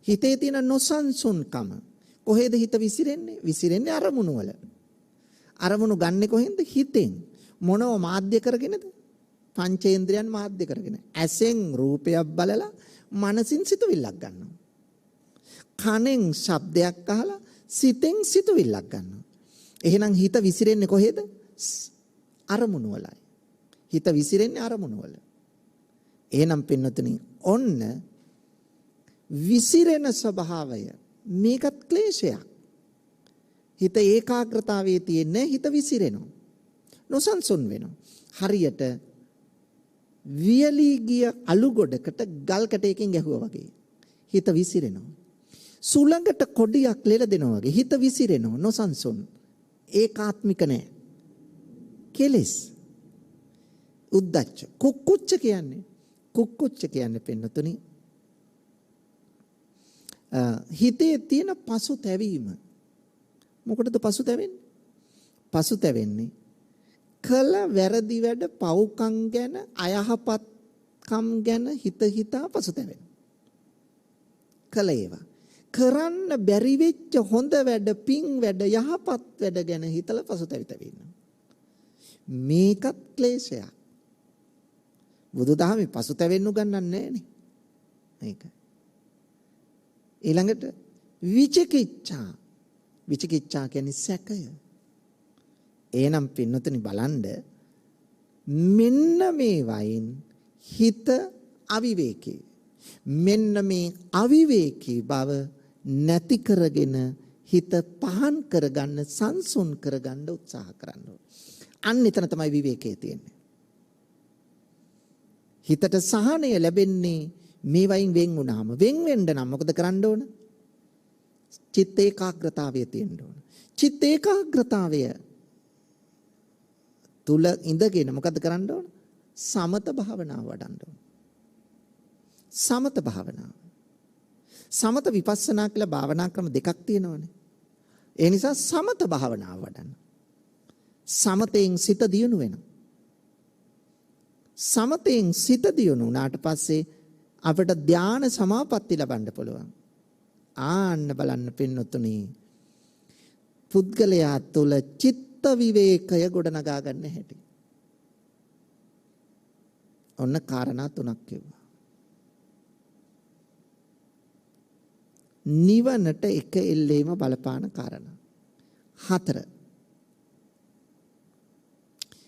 හිතේ තියෙන නොසන්සුන්කම. කොහෙද හිත විසිරෙන්නේ? විසිරෙන්නේ අරමුණු වල. අරමුණු ගන්නෙ කොහෙන්ද? හිතෙන්. මොනව මාධ්‍ය කරගෙනද? පංචේන්ද්‍රයන් මාධ්‍ය කරගෙන. ඇසෙන් රූපයක් බලලා මනසින් සිතුවිල්ලක් ගන්නවා. කනෙන් ශබ්දයක් අහලා සිතෙන් සිතුවිල්ලක් ගන්නවා. එහෙනම් හිත විසිරෙන්නේ කොහෙද? අරමුණු වලයි. හිත විසිරෙන්නේ අරමුණු වල. එහෙනම් පින්නතුනි ඔන්න විසිරෙන ස්වභාවය මේකත් ක්ලේශයක්. හිත ඒකාග්‍රතාවයේ තියෙන්නේ හිත විසිරෙනවා. නොසන්සුන් වෙනවා. හරියට වියලී ගිය අලු ගොඩකට ගල් කැටයකින් ගැහුවා වගේ. හිත විසිරෙනවා. සුළඟට කොඩියක් ලෙල දෙනවා වගේ හිත විසිරෙනවා. නොසන්සුන්. ඒකාත්මික නැහැ. කෙලෙස්. උද්ධච්ච. කුක්කුච්ච කියන්නේ පින්නතුනි හිතේ තියෙන පසුතැවීම. මොකටද පසුතැවෙන්නේ? පසුතැවෙන්නේ කළ වැරදි වැඩ පව්කම් ගැන අයහපත්කම් ගැන හිතා පසුතැවෙන. කළ ඒවා කරන්න බැරි වෙච්ච හොඳ වැඩ, පින් වැඩ, යහපත් වැඩ ගැන හිතලා පසුතැවිතවි ඉන්නවා. මේකත් ක්ලේශයක්. බුදුදහමේ පසුතැවෙන්න උගන්වන්නේ නැහනේ. මේක. ඊළඟට විචිකිච්ඡා. විචිකිච්ඡා කියන්නේ සැකය. එහෙනම් පින්නතුනි බලන්න මෙන්න මේ වයින් හිත අවිවේකී. මෙන්න මේ අවිවේකී බව නැති කරගෙන හිත පහන් කරගන්න, සංසුන් කරගන්න උත්සාහ කරන්න ඕන. අන්න එතන තමයි විවේකයේ තියෙන්නේ. හිතට සහනය ලැබෙන්නේ මේ වයින් වෙන් වුණාම. වෙන් වෙන්න නම් මොකද කරන්න ඕන? චිත්ත ඒකාග්‍රතාවය තියෙන්න ඕන. චිත්ත ඒකාග්‍රතාවය තුල ඉඳගෙන මොකද කරන්න ඕන? සමත භාවනාව වඩන්න ඕන. සමත භාවනාව. සමත විපස්සනා කියලා භාවනා ක්‍රම දෙකක් තියෙනවානේ. ඒ නිසා සමත භාවනාව වඩන්න. සමතෙන් සිත දියුණු වෙනවා. සමතෙන් සිත දියුණු වුණාට පස්සේ අපිට ධාන සමාපatti ලබන්න පුළුවන්. ආන්න බලන්න පින්නතුනි. පුද්ගලයා තුළ චිත්ත විවේකය ගොඩනගා ගන්න හැටි. ඔන්න කාරණා තුනක් කිව්වා. නිවනට එක එල්ලේම බලපාන කාරණා. 4.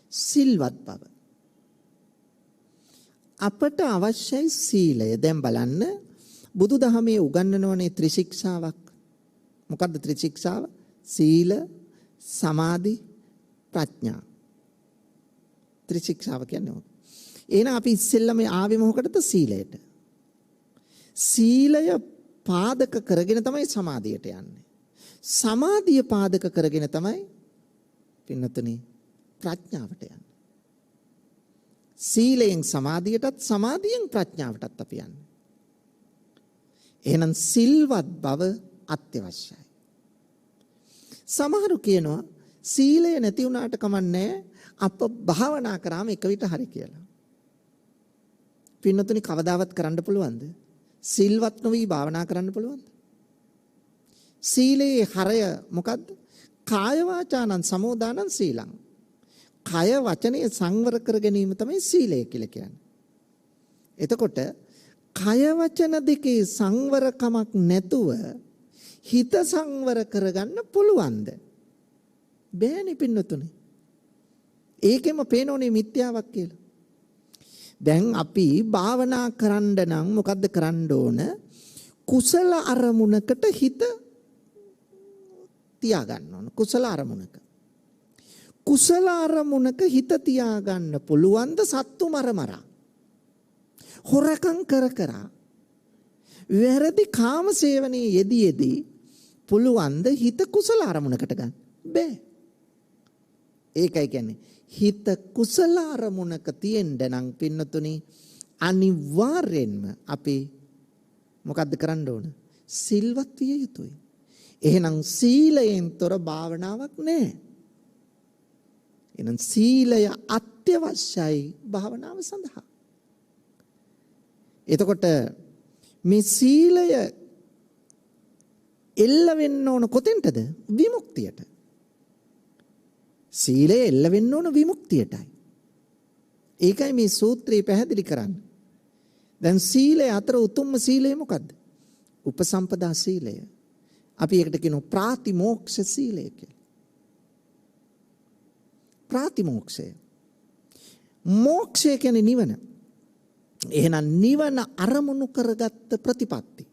සිල්වත් බව. අපට අවශ්‍යයි සීලය. දැන් බලන්න බුදුදහමේ උගන්වනෝනේ ත්‍රිශික්ෂාවක්. මොකද්ද ත්‍රිශික්ෂාව? සීල, සමාධි, ප්‍රඥා. ත්‍රිශික්ෂාව කියන්නේ ඕක. එහෙනම් අපි ඉස්සෙල්ලම ආවේ මොකටද? සීලයට. සීලය පාදක කරගෙන තමයි සමාධියට යන්නේ. සමාධිය පාදක කරගෙන තමයි පින්නතුනි ප්‍රඥාවට යන්නේ. සීලයෙන් සමාධියටත් සමාධියෙන් ප්‍රඥාවටත් අපි යන්නේ. එහෙනම් සිල්වත් බව අත්‍යවශ්‍යයි. සමහරු කියනවා සීලය නැති වුණාට කමන්නේ අප භාවනා කරාම එක විට හරි කියලා. පින්නතුනි කවදාවත් කරන්න පුළුවන්ද? සිල්වත් නොවි භාවනා කරන්න පුළුවන්ද? සීලේ හරය මොකද්ද? කාය වාචානං සමෝදානං සීලං. කය වචනය සංවර කර ගැනීම තමයි සීලය කියලා කියන්නේ. එතකොට කය වචන දෙකේ සංවරකමක් නැතුව හිත සංවර කරගන්න පුළුවන්ද? බෑනේ පින්නතුනේ. ඒකෙම පේනෝනේ මිත්‍යාවක් කියලා. දැන් අපි භාවනා කරන්න නම් මොකද්ද කරන්න ඕන? කුසල අරමුණකට හිත තියාගන්න ඕන. කුසල අරමුණක. කුසල අරමුණක හිත තියාගන්න පුළුවන්ද? සත්තු මරමරා. හොරකම් කර කර. වැරදි කාම සේවනයේ යෙදී පුළුවන්ද හිත කුසල අරමුණකට ගන්න? බෑ. ඒකයි කියන්නේ හිත කුසල අරමුණක තියෙන්න නම් පින්නතුනි අනිවාර්යෙන්ම අපි මොකද්ද කරන්න ඕන? සිල්වත් විය යුතුයි. එහෙනම් සීලයෙන් තොර භාවනාවක් නැහැ. එහෙනම් සීලය අත්‍යවශ්‍යයි භාවනාව සඳහා. එතකොට මේ සීලය එල්ල වෙන්න ඕන කොතෙන්ටද? විමුක්තියට. සීලය එල්ල වෙන්න ඕන විමුක්තියටයි. ඒකයි මේ සූත්‍රය පැහැදිලි කරන්නේ. දැන් සීලය අතර උතුම්ම සීලය මොකද්ද? උපසම්පදා සීලය. අපි ඒකට කියනවා ප්‍රාතිමෝක්ෂ සීලය කියලා. ප්‍රාතිමෝක්ෂය. මෝක්ෂය කියන්නේ නිවන. එහෙනම් නිවන අරමුණු කරගත්ත ප්‍රතිපත්ති.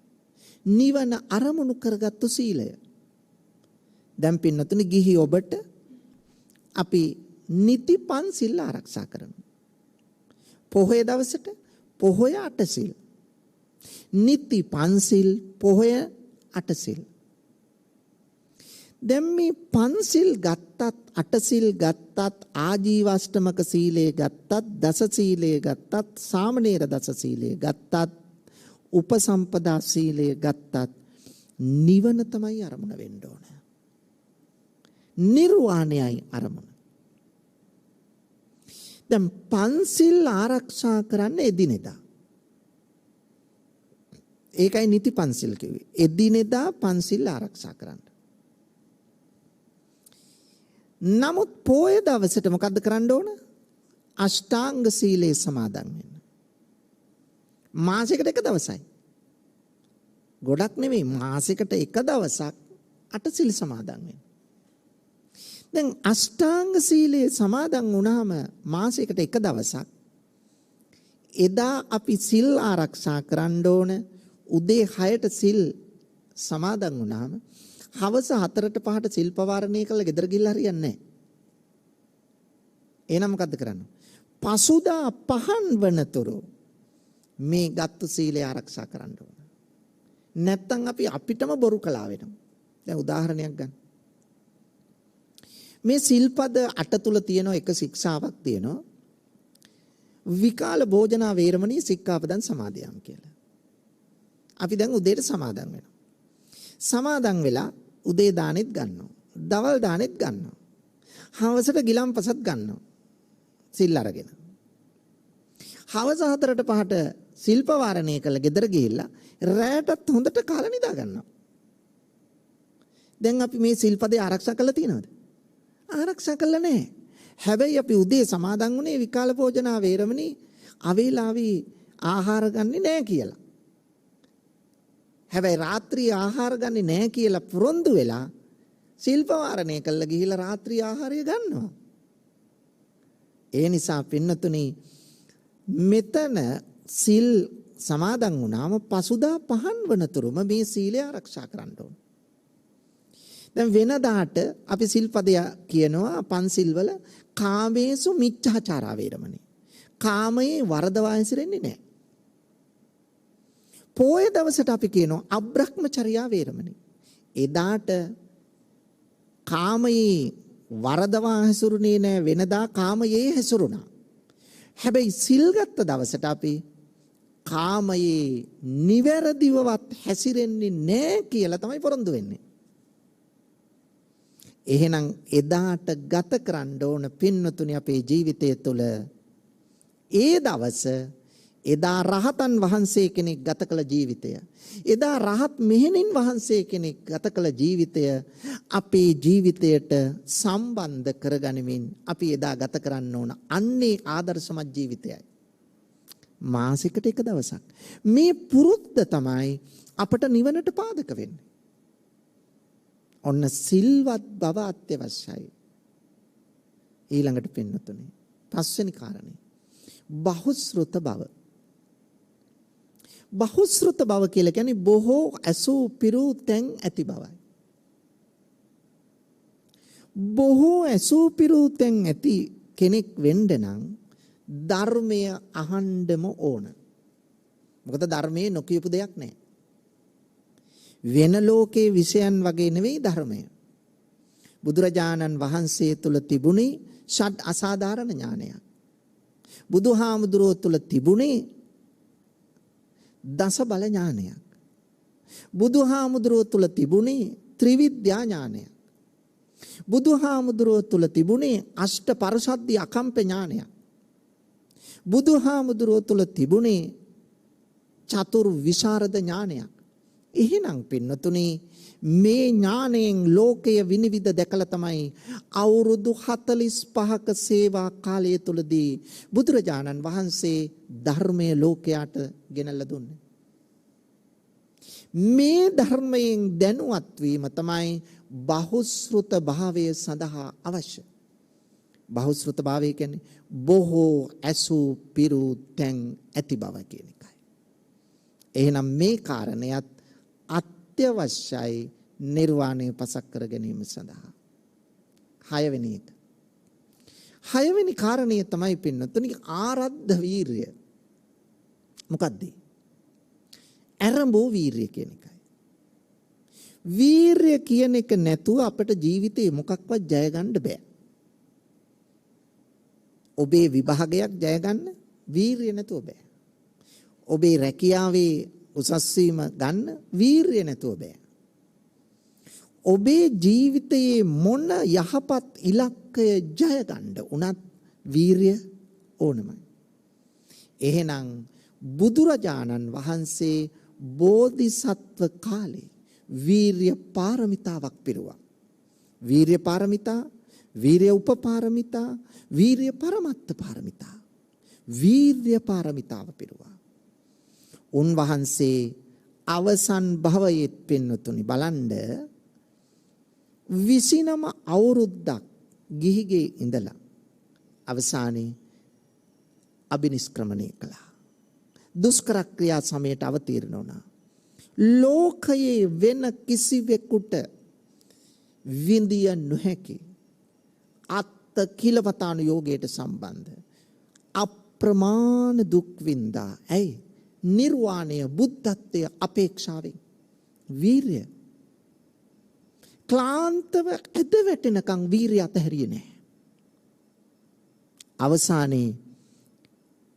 නිවන අරමුණු කරගත්තු සීලය. දැන් පින්නතුනි ගිහි ඔබට අපි නිති පන්සිල් ආරක්ෂා කරනවා. පොහොය දවසට පොහොය 8 සිල්. නිති පන්සිල් පොහොය 8 සිල්. දැන් මේ පන්සිල් ගත්තත් 8 සිල් ගත්තත් ආජීවාෂ්ටමක සීලය ගත්තත් දස සීලය ගත්තත් සාමණේර දස සීලය ගත්තත් උපසම්පදා සීලය ගත්තත් නිවන තමයි අරමුණ වෙන්න ඕන. නිර්වාණයයි අරමුණ. දැන් පන්සිල් ආරක්ෂා කරන්න එදිනෙදා. ඒකයි නිති පන්සිල් කිව්වේ. එදිනෙදා පන්සිල් ආරක්ෂා කරන්න. නමුත් පොය දවසට මොකද්ද කරන්න ඕන? අෂ්ටාංග සීලේ සමාදන් වෙන්න. මාසෙකට එක දවසයි. ගොඩක් නෙමෙයි මාසෙකට එක දවසක් 8 සිල් සමාදන් වෙන්න. දැන් අෂ්ටාංග සීලේ සමාදන් වුණාම මාසෙකට එක දවසක් එදා අපි සිල් ආරක්ෂා කරන්න ඕන. උදේ 6ට සිල් සමාදන් වුණාම හවස 4ට 5ට සිල් පවාරණය කරලා ගෙදර ගිහලා හරියන්නේ නැහැ. එහෙනම් මොකද්ද කරන්නේ? පසුදා පහන් වනතුරු මේ ගත්තු සීලය ආරක්ෂා කරන්න ඕන. නැත්තම් අපි අපිටම බොරු කළා වෙනවා. දැන් උදාහරණයක් ගන්න. මේ සිල්පද 8 තුල තියෙන එක ශික්ෂාවක් තියෙනවා. විකාල භෝජනා වේරමණී සික්ඛාපදං සමාදියාම කියලා. අපි දැන් උදේට සමාදන් වෙනවා. සමාදන් වෙලා උදේ දානෙත් ගන්නවා. දවල් දානෙත් ගන්නවා. හවසට ගිලම්පසත් ගන්නවා. සිල් අරගෙන. හවස 4ට 5ට සිල්ප වාරණය කළ ගෙදර ගිහිල්ලා රැයටත් හොඳට කාලා නිදා ගන්නවා. දැන් අපි මේ සිල්පදේ ආරක්ෂා කරලා තියෙනවද? ආරක්ෂා කරලා නැහැ. හැබැයි අපි උදේ සමාදන් වුණේ විකාල භෝජනා වේරමණී අවේලාවි ආහාර ගන්නේ නැහැ කියලා. හැබැයි රාත්‍රී ආහාර ගන්නේ නැහැ කියලා පුරොන්දු වෙලා සිල්ප වාරණය කළා ගිහිල්ලා රාත්‍රී ආහාරය ගන්නවා. ඒ නිසා පින්නතුනි මෙතන සිල් සමාදන් වුණාම පසුදා පහන් වනතුරුම මේ සීලය ආරක්ෂා කරන්න ඕන. දැන් වෙනදාට අපි සිල්පදය කියනවා පන්සිල්වල කාමේසු මිච්ඡාචාරා වේරමණී. කාමයේ වරදවා හැසිරෙන්නේ නැහැ. පොය දවසට අපි කියනවා අබ්‍රහ්මචර්යා වේරමණී. එදාට කාමයේ වරදවා හැසිරුනේ නැහැ, වෙනදා කාමයේ හැසිරුණා. හැබැයි සිල් ගත්ත දවසට අපි කාමයේ නිවැරදිවවත් හැසිරෙන්නේ නැහැ කියලා තමයි පොරොන්දු වෙන්නේ. එහෙනම් එදාට ගත කරන්න ඕන පින්නතුනි අපේ ජීවිතය තුළ ඒ දවස එදා රහතන් වහන්සේ කෙනෙක් ගත කළ ජීවිතය, එදා රහත් මෙහෙණින් වහන්සේ කෙනෙක් ගත කළ ජීවිතය අපේ ජීවිතයට සම්බන්ධ කරගනිමින් අපි එදා ගත කරන්න ඕන අන්නේ ආදර්ශමත් ජීවිතයයි. මාසිකට එක දවසක් මේ පුරුද්ද තමයි අපට නිවනට පාදක වෙන්නේ. ඔන්න සිල්වත් බව අත්‍යවශ්‍යයි. ඊළඟට පින්නතුනේ පස්වෙනි කාරණේ බහුශ්‍රృత බව. බහුශ්‍රృత බව කියලා කියන්නේ බොහෝ ඇසූ පිරූ තැන් ඇති බවයි. බොහෝ ඇසූ පිරූ තැන් ඇති කෙනෙක් වෙන්න නම් ධර්මය අහන්නම ඕන. මොකද ධර්මයේ නොකියපු දෙයක් නැහැ. වෙන ලෝකේ විෂයන් වගේ නෙවෙයි ධර්මය. බුදුරජාණන් වහන්සේ තුල තිබුණේ ෂඩ් අසාධාරණ ඥානයක්. බුදුහාමුදුරුවෝ තුල තිබුණේ දස බල ඥානයක්. බුදුහාමුදුරුවෝ තුල තිබුණේ ත්‍රිවිද්‍යා ඥානයක්. බුදුහාමුදුරුවෝ තුල තිබුණේ අෂ්ට පරිසද්ධි අකම්ප ඥානයක්. බුදුහාමුදුරුවෝ තුල තිබුණේ චතුර් විශාරද ඥානයක්. එහෙනම් පින්නතුනි මේ ඥාණයෙන් ලෝකය විනිවිද දැකලා තමයි අවුරුදු 45ක සේවා කාලය තුලදී බුදුරජාණන් වහන්සේ ධර්මයේ ලෝකයට ගෙනල්ලා දුන්නේ. මේ ධර්මයෙන් දැනුවත් වීම තමයි බහුශ්‍රృత භාවය සඳහා අවශ්‍ය. බහුශ්‍රృత භාවය කියන්නේ බොහෝ ඇසූ පිරූ තැන් ඇති බව කියන එකයි. එහෙනම් මේ කාරණයත් අත්‍යවශ්‍යයි නිර්වාණය පසක් කර ගැනීම සඳහා. හයවෙනි එක. හයවෙනි කාරණය තමයි පින්නතුනි ආරද්ධ වීරිය. මොකද්ද? ආරම්භෝ වීරිය කියන එකයි. වීරිය කියන එක නැතුව අපට ජීවිතේ මොකක්වත් ජය ගන්න බෑ. ඔබේ විභාගයක් ජය ගන්න වීරිය නැතුව බෑ. ඔබේ රැකියාවේ උසස් වීම ගන්න වීරිය නැතුව බෑ. ඔබේ ජීවිතයේ මොන යහපත් ඉලක්කය ජය ගන්න උනත් වීරිය ඕනමයි. එහෙනම් බුදුරජාණන් වහන්සේ බෝධිසත්ව කාලේ වීරිය පාරමිතාවක් පිරුවා. වීරිය පාරමිතා, වීරිය උපපාරමිතා, වීරිය පරමත්ත පාරමිතා. වීරිය පාරමිතාව පිරුවා. උන්වහන්සේ අවසන් භවයේ පින්නතුනි බලන්න 29 අවුරුද්දක් ගිහිගේ ඉඳලා අවසානයේ අබිනිෂ්ක්‍රමණය කළා. දුෂ්කර ක්‍රියා සමයට අවතීර්ණ වුණා. ලෝකයේ වෙන කිසිවෙකුට විඳිය නොහැකි අත්ත කිලවතාන යෝගයට සම්බන්ධ අප්‍රමාණ දුක් විඳා. ඇයි? නිර්වාණය බුද්ධත්වය අපේක්ෂාවෙන්. වීරිය ක්ලාන්තව ඇද වැටෙනකන් වීරිය අතහැරියේ නැහැ. අවසානයේ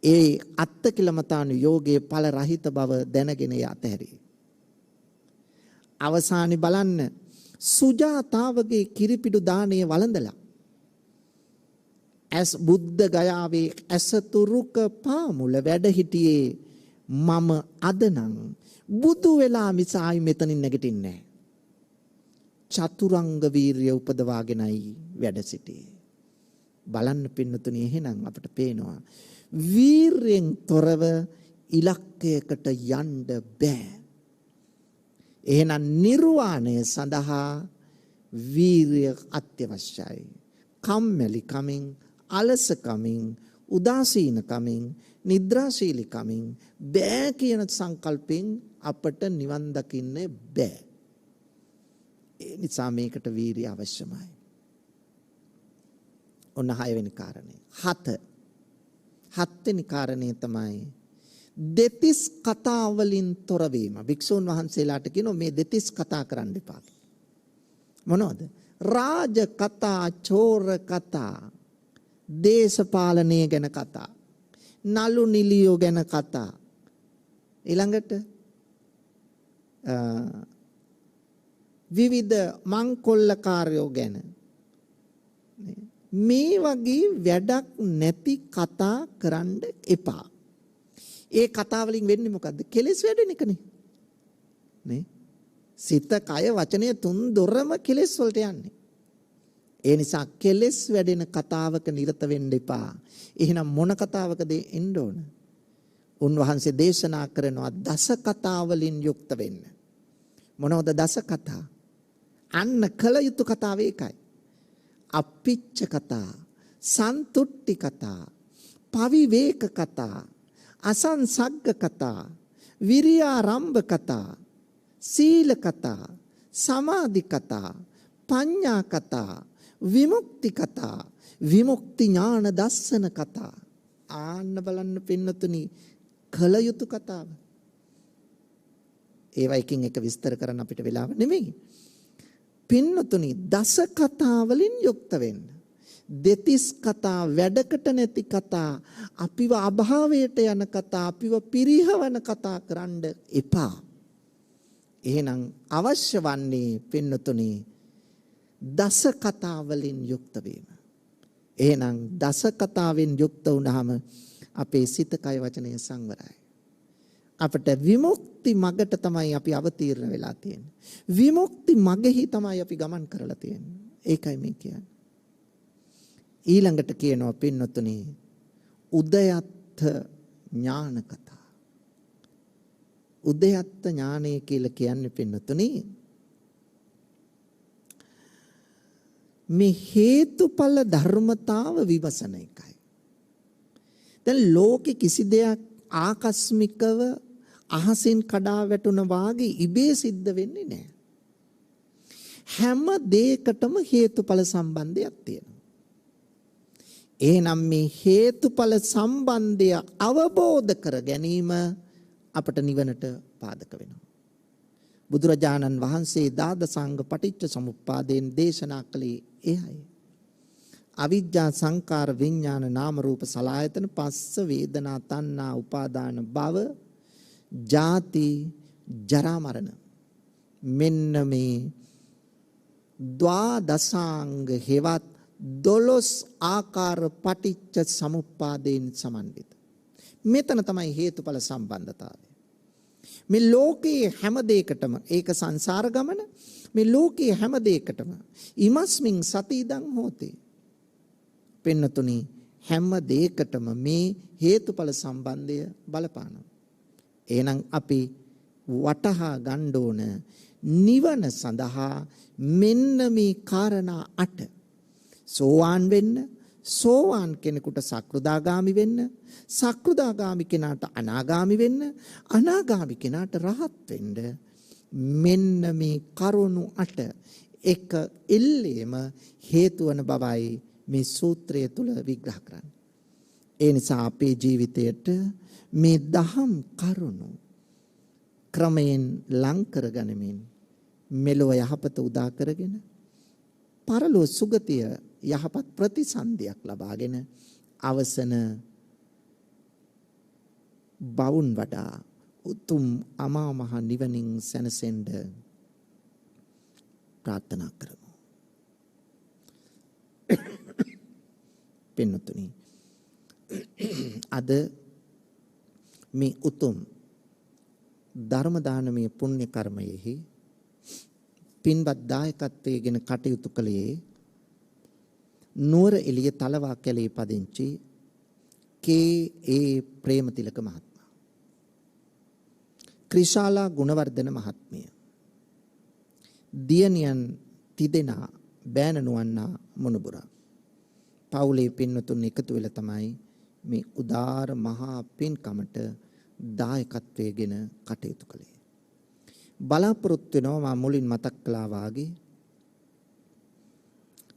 ඒ අත්තකිලමතාණු යෝගයේ ඵල රහිත බව දැනගෙන අතහැරියේ. අවසානයේ බලන්න සුජාතාවගේ කිරිපිඩු දාණය වළඳලා ඇස් බුද්ධ ගයාවේ ඇසතුරුක පාමුල වැඩ හිටියේ මම අදනම් බුදු වෙලා මිසයි මෙතනින් නැගිටින්නේ නැහැ. චතුරංග වීරිය උපදවාගෙනයි වැඩ සිටියේ. බලන්න පින්නතුනි එහෙනම් අපිට පේනවා වීරයෙන් තොරව ඉලක්කයකට යන්න බෑ. එහෙනම් නිර්වාණය සඳහා වීරිය අත්‍යවශ්‍යයි. කම්මැලි කමින්, අලස කමින්, උදාසීනකමින් නිද්‍රාශීලීකමින් බෑ කියන සංකල්පෙන් අපට නිවන් දකින්න බෑ. ඒ නිසා මේකට වීරිය අවශ්‍යමයි. ඔන්න 6 වෙනි කාරණේ. 7 වෙනි කාරණේ තමයි දෙතිස් කතා වලින් තොර වීම. භික්ෂුන් වහන්සේලාට කියනවා මේ දෙතිස් කතා කරන්න එපා. මොනවද? රාජ කතා, චෝර කතා, දේශපාලනය ගැන කතා, නලු නිලියෝ ගැන කතා, ඊළඟට විවිධ මංකොල්ලකාරයෝ ගැන, මේ වගේ වැඩක් නැති කතා කරන්න එපා. ඒ කතා වලින් වෙන්නේ මොකද්ද? කෙලෙස් වැඩෙන එකනේ. නේ? සිත, කය, වචනය තුන් දොරම කෙලෙස් වලට යන්නේ. ඒ නිසා කෙලෙස් වැඩෙන කතාවක නිරත වෙන්න එපා. එහෙනම් මොන කතාවකද එන්න ඕන? උන්වහන්සේ දේශනා කරනවා දස කතා වලින් යුක්ත වෙන්න. මොනවද දස කතා? අන්න කල යුතු කතාව ඒකයි. අප්පිච්ච කතා, සන්තුට්ටි කතා, පවිවේක කතා, අසංසග්ග කතා, විරියාරම්භ කතා, සීල කතා, සමාධි කතා, පඤ්ඤා කතා, විමුක්ති කතා, විමුක්ති ඥාන දස්සන කතා. ආන්න බලන්න පින්නතුනි කල යුතු කතාව. ඒවා එකින් එක විස්තර කරන්න අපිට වෙලාව නෙමෙයි. පින්නතුනි දස කතා වලින් යුක්ත වෙන්න. දෙතිස් කතා, වැඩකට නැති කතා, අපිව අභාවයට යන කතා, අපිව පිරිහවන කතා කරන්න එපා. එහෙනම් අවශ්‍ය වන්නේ පින්නතුනි දස කතා වලින් යුක්ත වීම. එහෙනම් දස කතාවෙන් යුක්ත වුණාම අපේ සිත, කය, වචනය සංවරයි. අපට විමුක්ති මගට තමයි අපි අවතීර්ණ වෙලා තියෙන්නේ. විමුක්ති මගෙහි තමයි අපි ගමන් කරලා තියෙන්නේ. ඒකයි මේ කියන්නේ. ඊළඟට කියනවා පින්නතුනි උදයත්ථ ඥාන කතා. උදයත්ථ ඥානය කියලා කියන්නේ පින්නතුනි මේ හේතුඵල ධර්මතාව විවසන එකයි. දැන් ලෝකෙ කිසි දෙයක් ආකස්මිකව අහසින් කඩා වැටුණ වාගේ ඉබේ සිද්ධ වෙන්නේ නැහැ. හැම දෙයකටම හේතුඵල සම්බන්ධයක් තියෙනවා. එහෙනම් මේ හේතුඵල සම්බන්ධය අවබෝධ කර ගැනීම අපට නිවනට පාදක වෙනවා. බුදුරජාණන් වහන්සේ දාදසංග පටිච්ච සමුප්පාදයෙන් දේශනා කළේ එයයි. අවිජ්ජා සංකාර විඥාන නාම රූප සලආයතන පස්ස වේදනා තණ්හා උපාදාන භව ජාති ජරා මරණ. මෙන්න මේ ද්වාදසාංග හේවත් 12 ආකාර පටිච්ච සමුප්පාදයෙන් සමන්විත. මෙතන තමයි හේතුඵල සම්බන්ධතාවය. මේ ලෝකයේ හැම දෙයකටම ඒක සංසාර ගමන. මේ ලෝකයේ හැම දෙයකටම ඉමස්මින් සතිදං හෝතේ. පින්නතුනි හැම දෙයකටම මේ හේතුඵල සම්බන්ධය බලපානවා. එහෙනම් අපි වටහා ගන්න ඕන නිවන සඳහා මෙන්න මේ කාරණා 8. සෝවාන් වෙන්න, සෝවාන් කෙනෙකුට සක්‍රුදාගාමි වෙන්න, සක්‍රුදාගාමි කෙනාට අනාගාමි වෙන්න, අනාගාමි කෙනාට රහත් වෙන්න මෙන්න මේ කරුණු 8 එක එල්ලේම හේතු වන බවයි මේ සූත්‍රය තුල විග්‍රහ කරන්නේ. ඒ නිසා අපේ ජීවිතයට මේ දහම් කරුණු ක්‍රමයෙන් ලං කරගනිමින් මෙලොව යහපත උදා කරගෙන පරලොව සුගතිය යහපත් ප්‍රතිසන්දියක් ලබාගෙන අවසන බවුන් වඩා උතුම් අමා මහ නිවනින් සැනසෙන්න ප්‍රාර්ථනා කරමු. පින්නතුනි අද මේ උතුම් ධර්ම දානමය පුණ්‍ය කර්මයෙහි පින්වත් දායකත්වයෙන් කටයුතු කළේ නුවර එළිය තලවා කැලේ පදිංචි කේ.ඒ. ප්‍රේමතිලක මහත්මයා, ක්‍රිෂාලා ගුණවර්ධන මහත්මිය, දියණියන් තිදෙනා බෑනනුවන්නා මුණුබුරා. පවුලේ පින්නතුන් එකතු වෙලා තමයි මේ උදාර මහා පින්කමට දායකත්වයෙන් කටයුතු කළේ. බලාපොරොත්තු වෙනවා මම මුලින් මතක් කළා වාගේ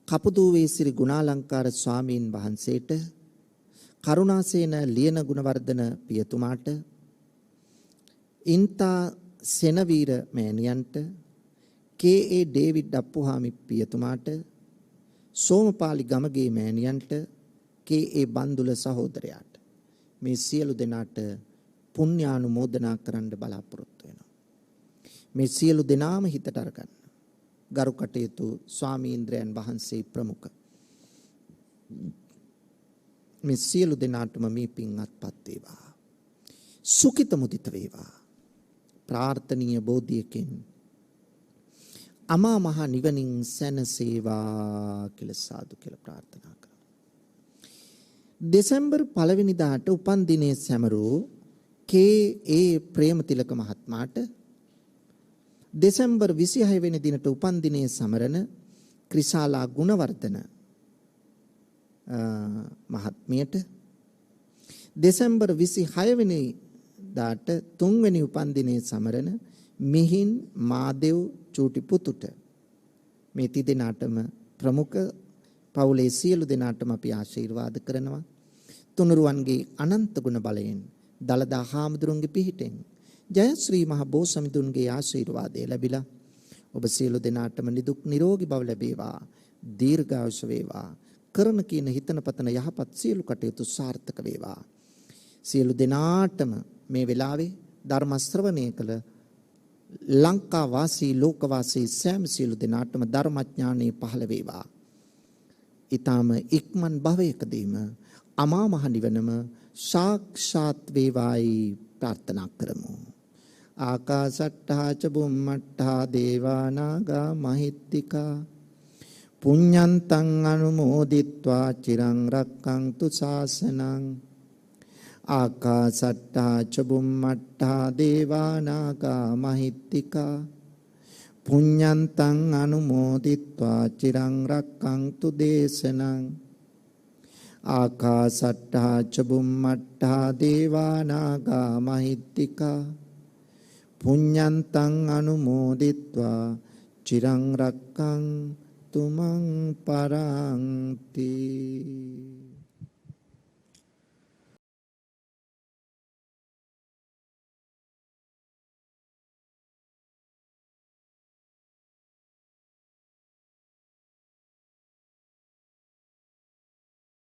කපුදුවේ ශ්‍රී ගුණාලංකාර ස්වාමීන් වහන්සේට, කරුණාසේන ලියන ගුණවර්ධන පියතුමාට, ඉන්තා සෙනවීර මෑණියන්ට, කේ.ඒ. ඩේවිඩ් අප්පුහාමි පියතුමාට, සෝමපාලි ගමගේ මෑණියන්ට, කේ.ඒ. බන්දුල සහෝදරයාට මේ සියලු දෙනාට පුණ්‍යානුමෝදනා කරන්න බලාපොරොත්තු වෙනවා. මේ සියලු දෙනාම හිතට අරගන්න. ගරු කටයුතු ස්වාමීන්ද්‍රයන් වහන්සේ ප්‍රමුඛ මේ සියලු දෙනාටම මේ පින් අත්පත් වේවා. සුඛිත මුදිත වේවා. ප්‍රාර්ථනීය බෝධියකින් අමා මහ නිවනින් සැනසේවා කියලා සාදු කියලා ප්‍රාර්ථනා කරනවා. දෙසැම්බර් 1 වෙනිදාට උපන් දිනයේ සැමරූ කේ.ඒ. ප්‍රේමතිලක මහත්මයාට, දෙසැම්බර් 26 වෙනි දිනට උපන් දිනයේ සමරන ක්‍රිසාලා ගුණවර්ධන මහත්මියට, දෙසැම්බර් 26 වෙනි දාට 3 වෙනි උපන් දිනයේ සමරන මිහින් මාදෙව් චූටි පුතුට මේ තිදෙනාටම ප්‍රමුඛ පවුලේ සියලු දෙනාටම අපි ආශිර්වාද කරනවා. තුනුරුවන්ගේ අනන්ත ගුණ බලයෙන් දලදා හාමුදුරුවන්ගේ පිහිටෙන් ජයශ්‍රී මහ බෝසමිඳුන්ගේ ආශිර්වාදය ලැබිලා ඔබ සියලු දෙනාටම නිදුක් නිරෝගී බව ලැබේවා, දීර්ඝායුෂ වේවා, කරන කියන හිතන පතන යහපත් සියලු කටයුතු සාර්ථක වේවා. සියලු දෙනාටම මේ වෙලාවේ ධර්ම ශ්‍රවණය කළ ලංකා වාසී ලෝක වාසී සෑම සියලු දෙනාටම ධර්මඥානෙ පහළ වේවා. ඊටම ඉක්මන් භවයකදීම අමා මහ නිවනම සාක්ෂාත් වේවායි ප්‍රාර්ථනා කරමු. ආකාසට්ටා ච බුම්මට්ටා දේවා නාග මහිත්‍තිකා පුඤ්ඤන්තං අනුමෝදිත්වා චිරං රක්ඛන්තු ශාසනං. ආකාසට්ටා ච බුම්මට්ටා දේවා නාග මහිත්‍තිකා පුඤ්ඤන්තං අනුමෝදිත්වා චිරං රක්ඛන්තු දේශනං. ආකාසට්ටා ච බුම්මට්ටා දේවා නාග මහිත්‍තිකා පුඤ්ඤන්තං අනුමෝදිත්වා චිරං රක්ඛන්තු මං පරන්ති.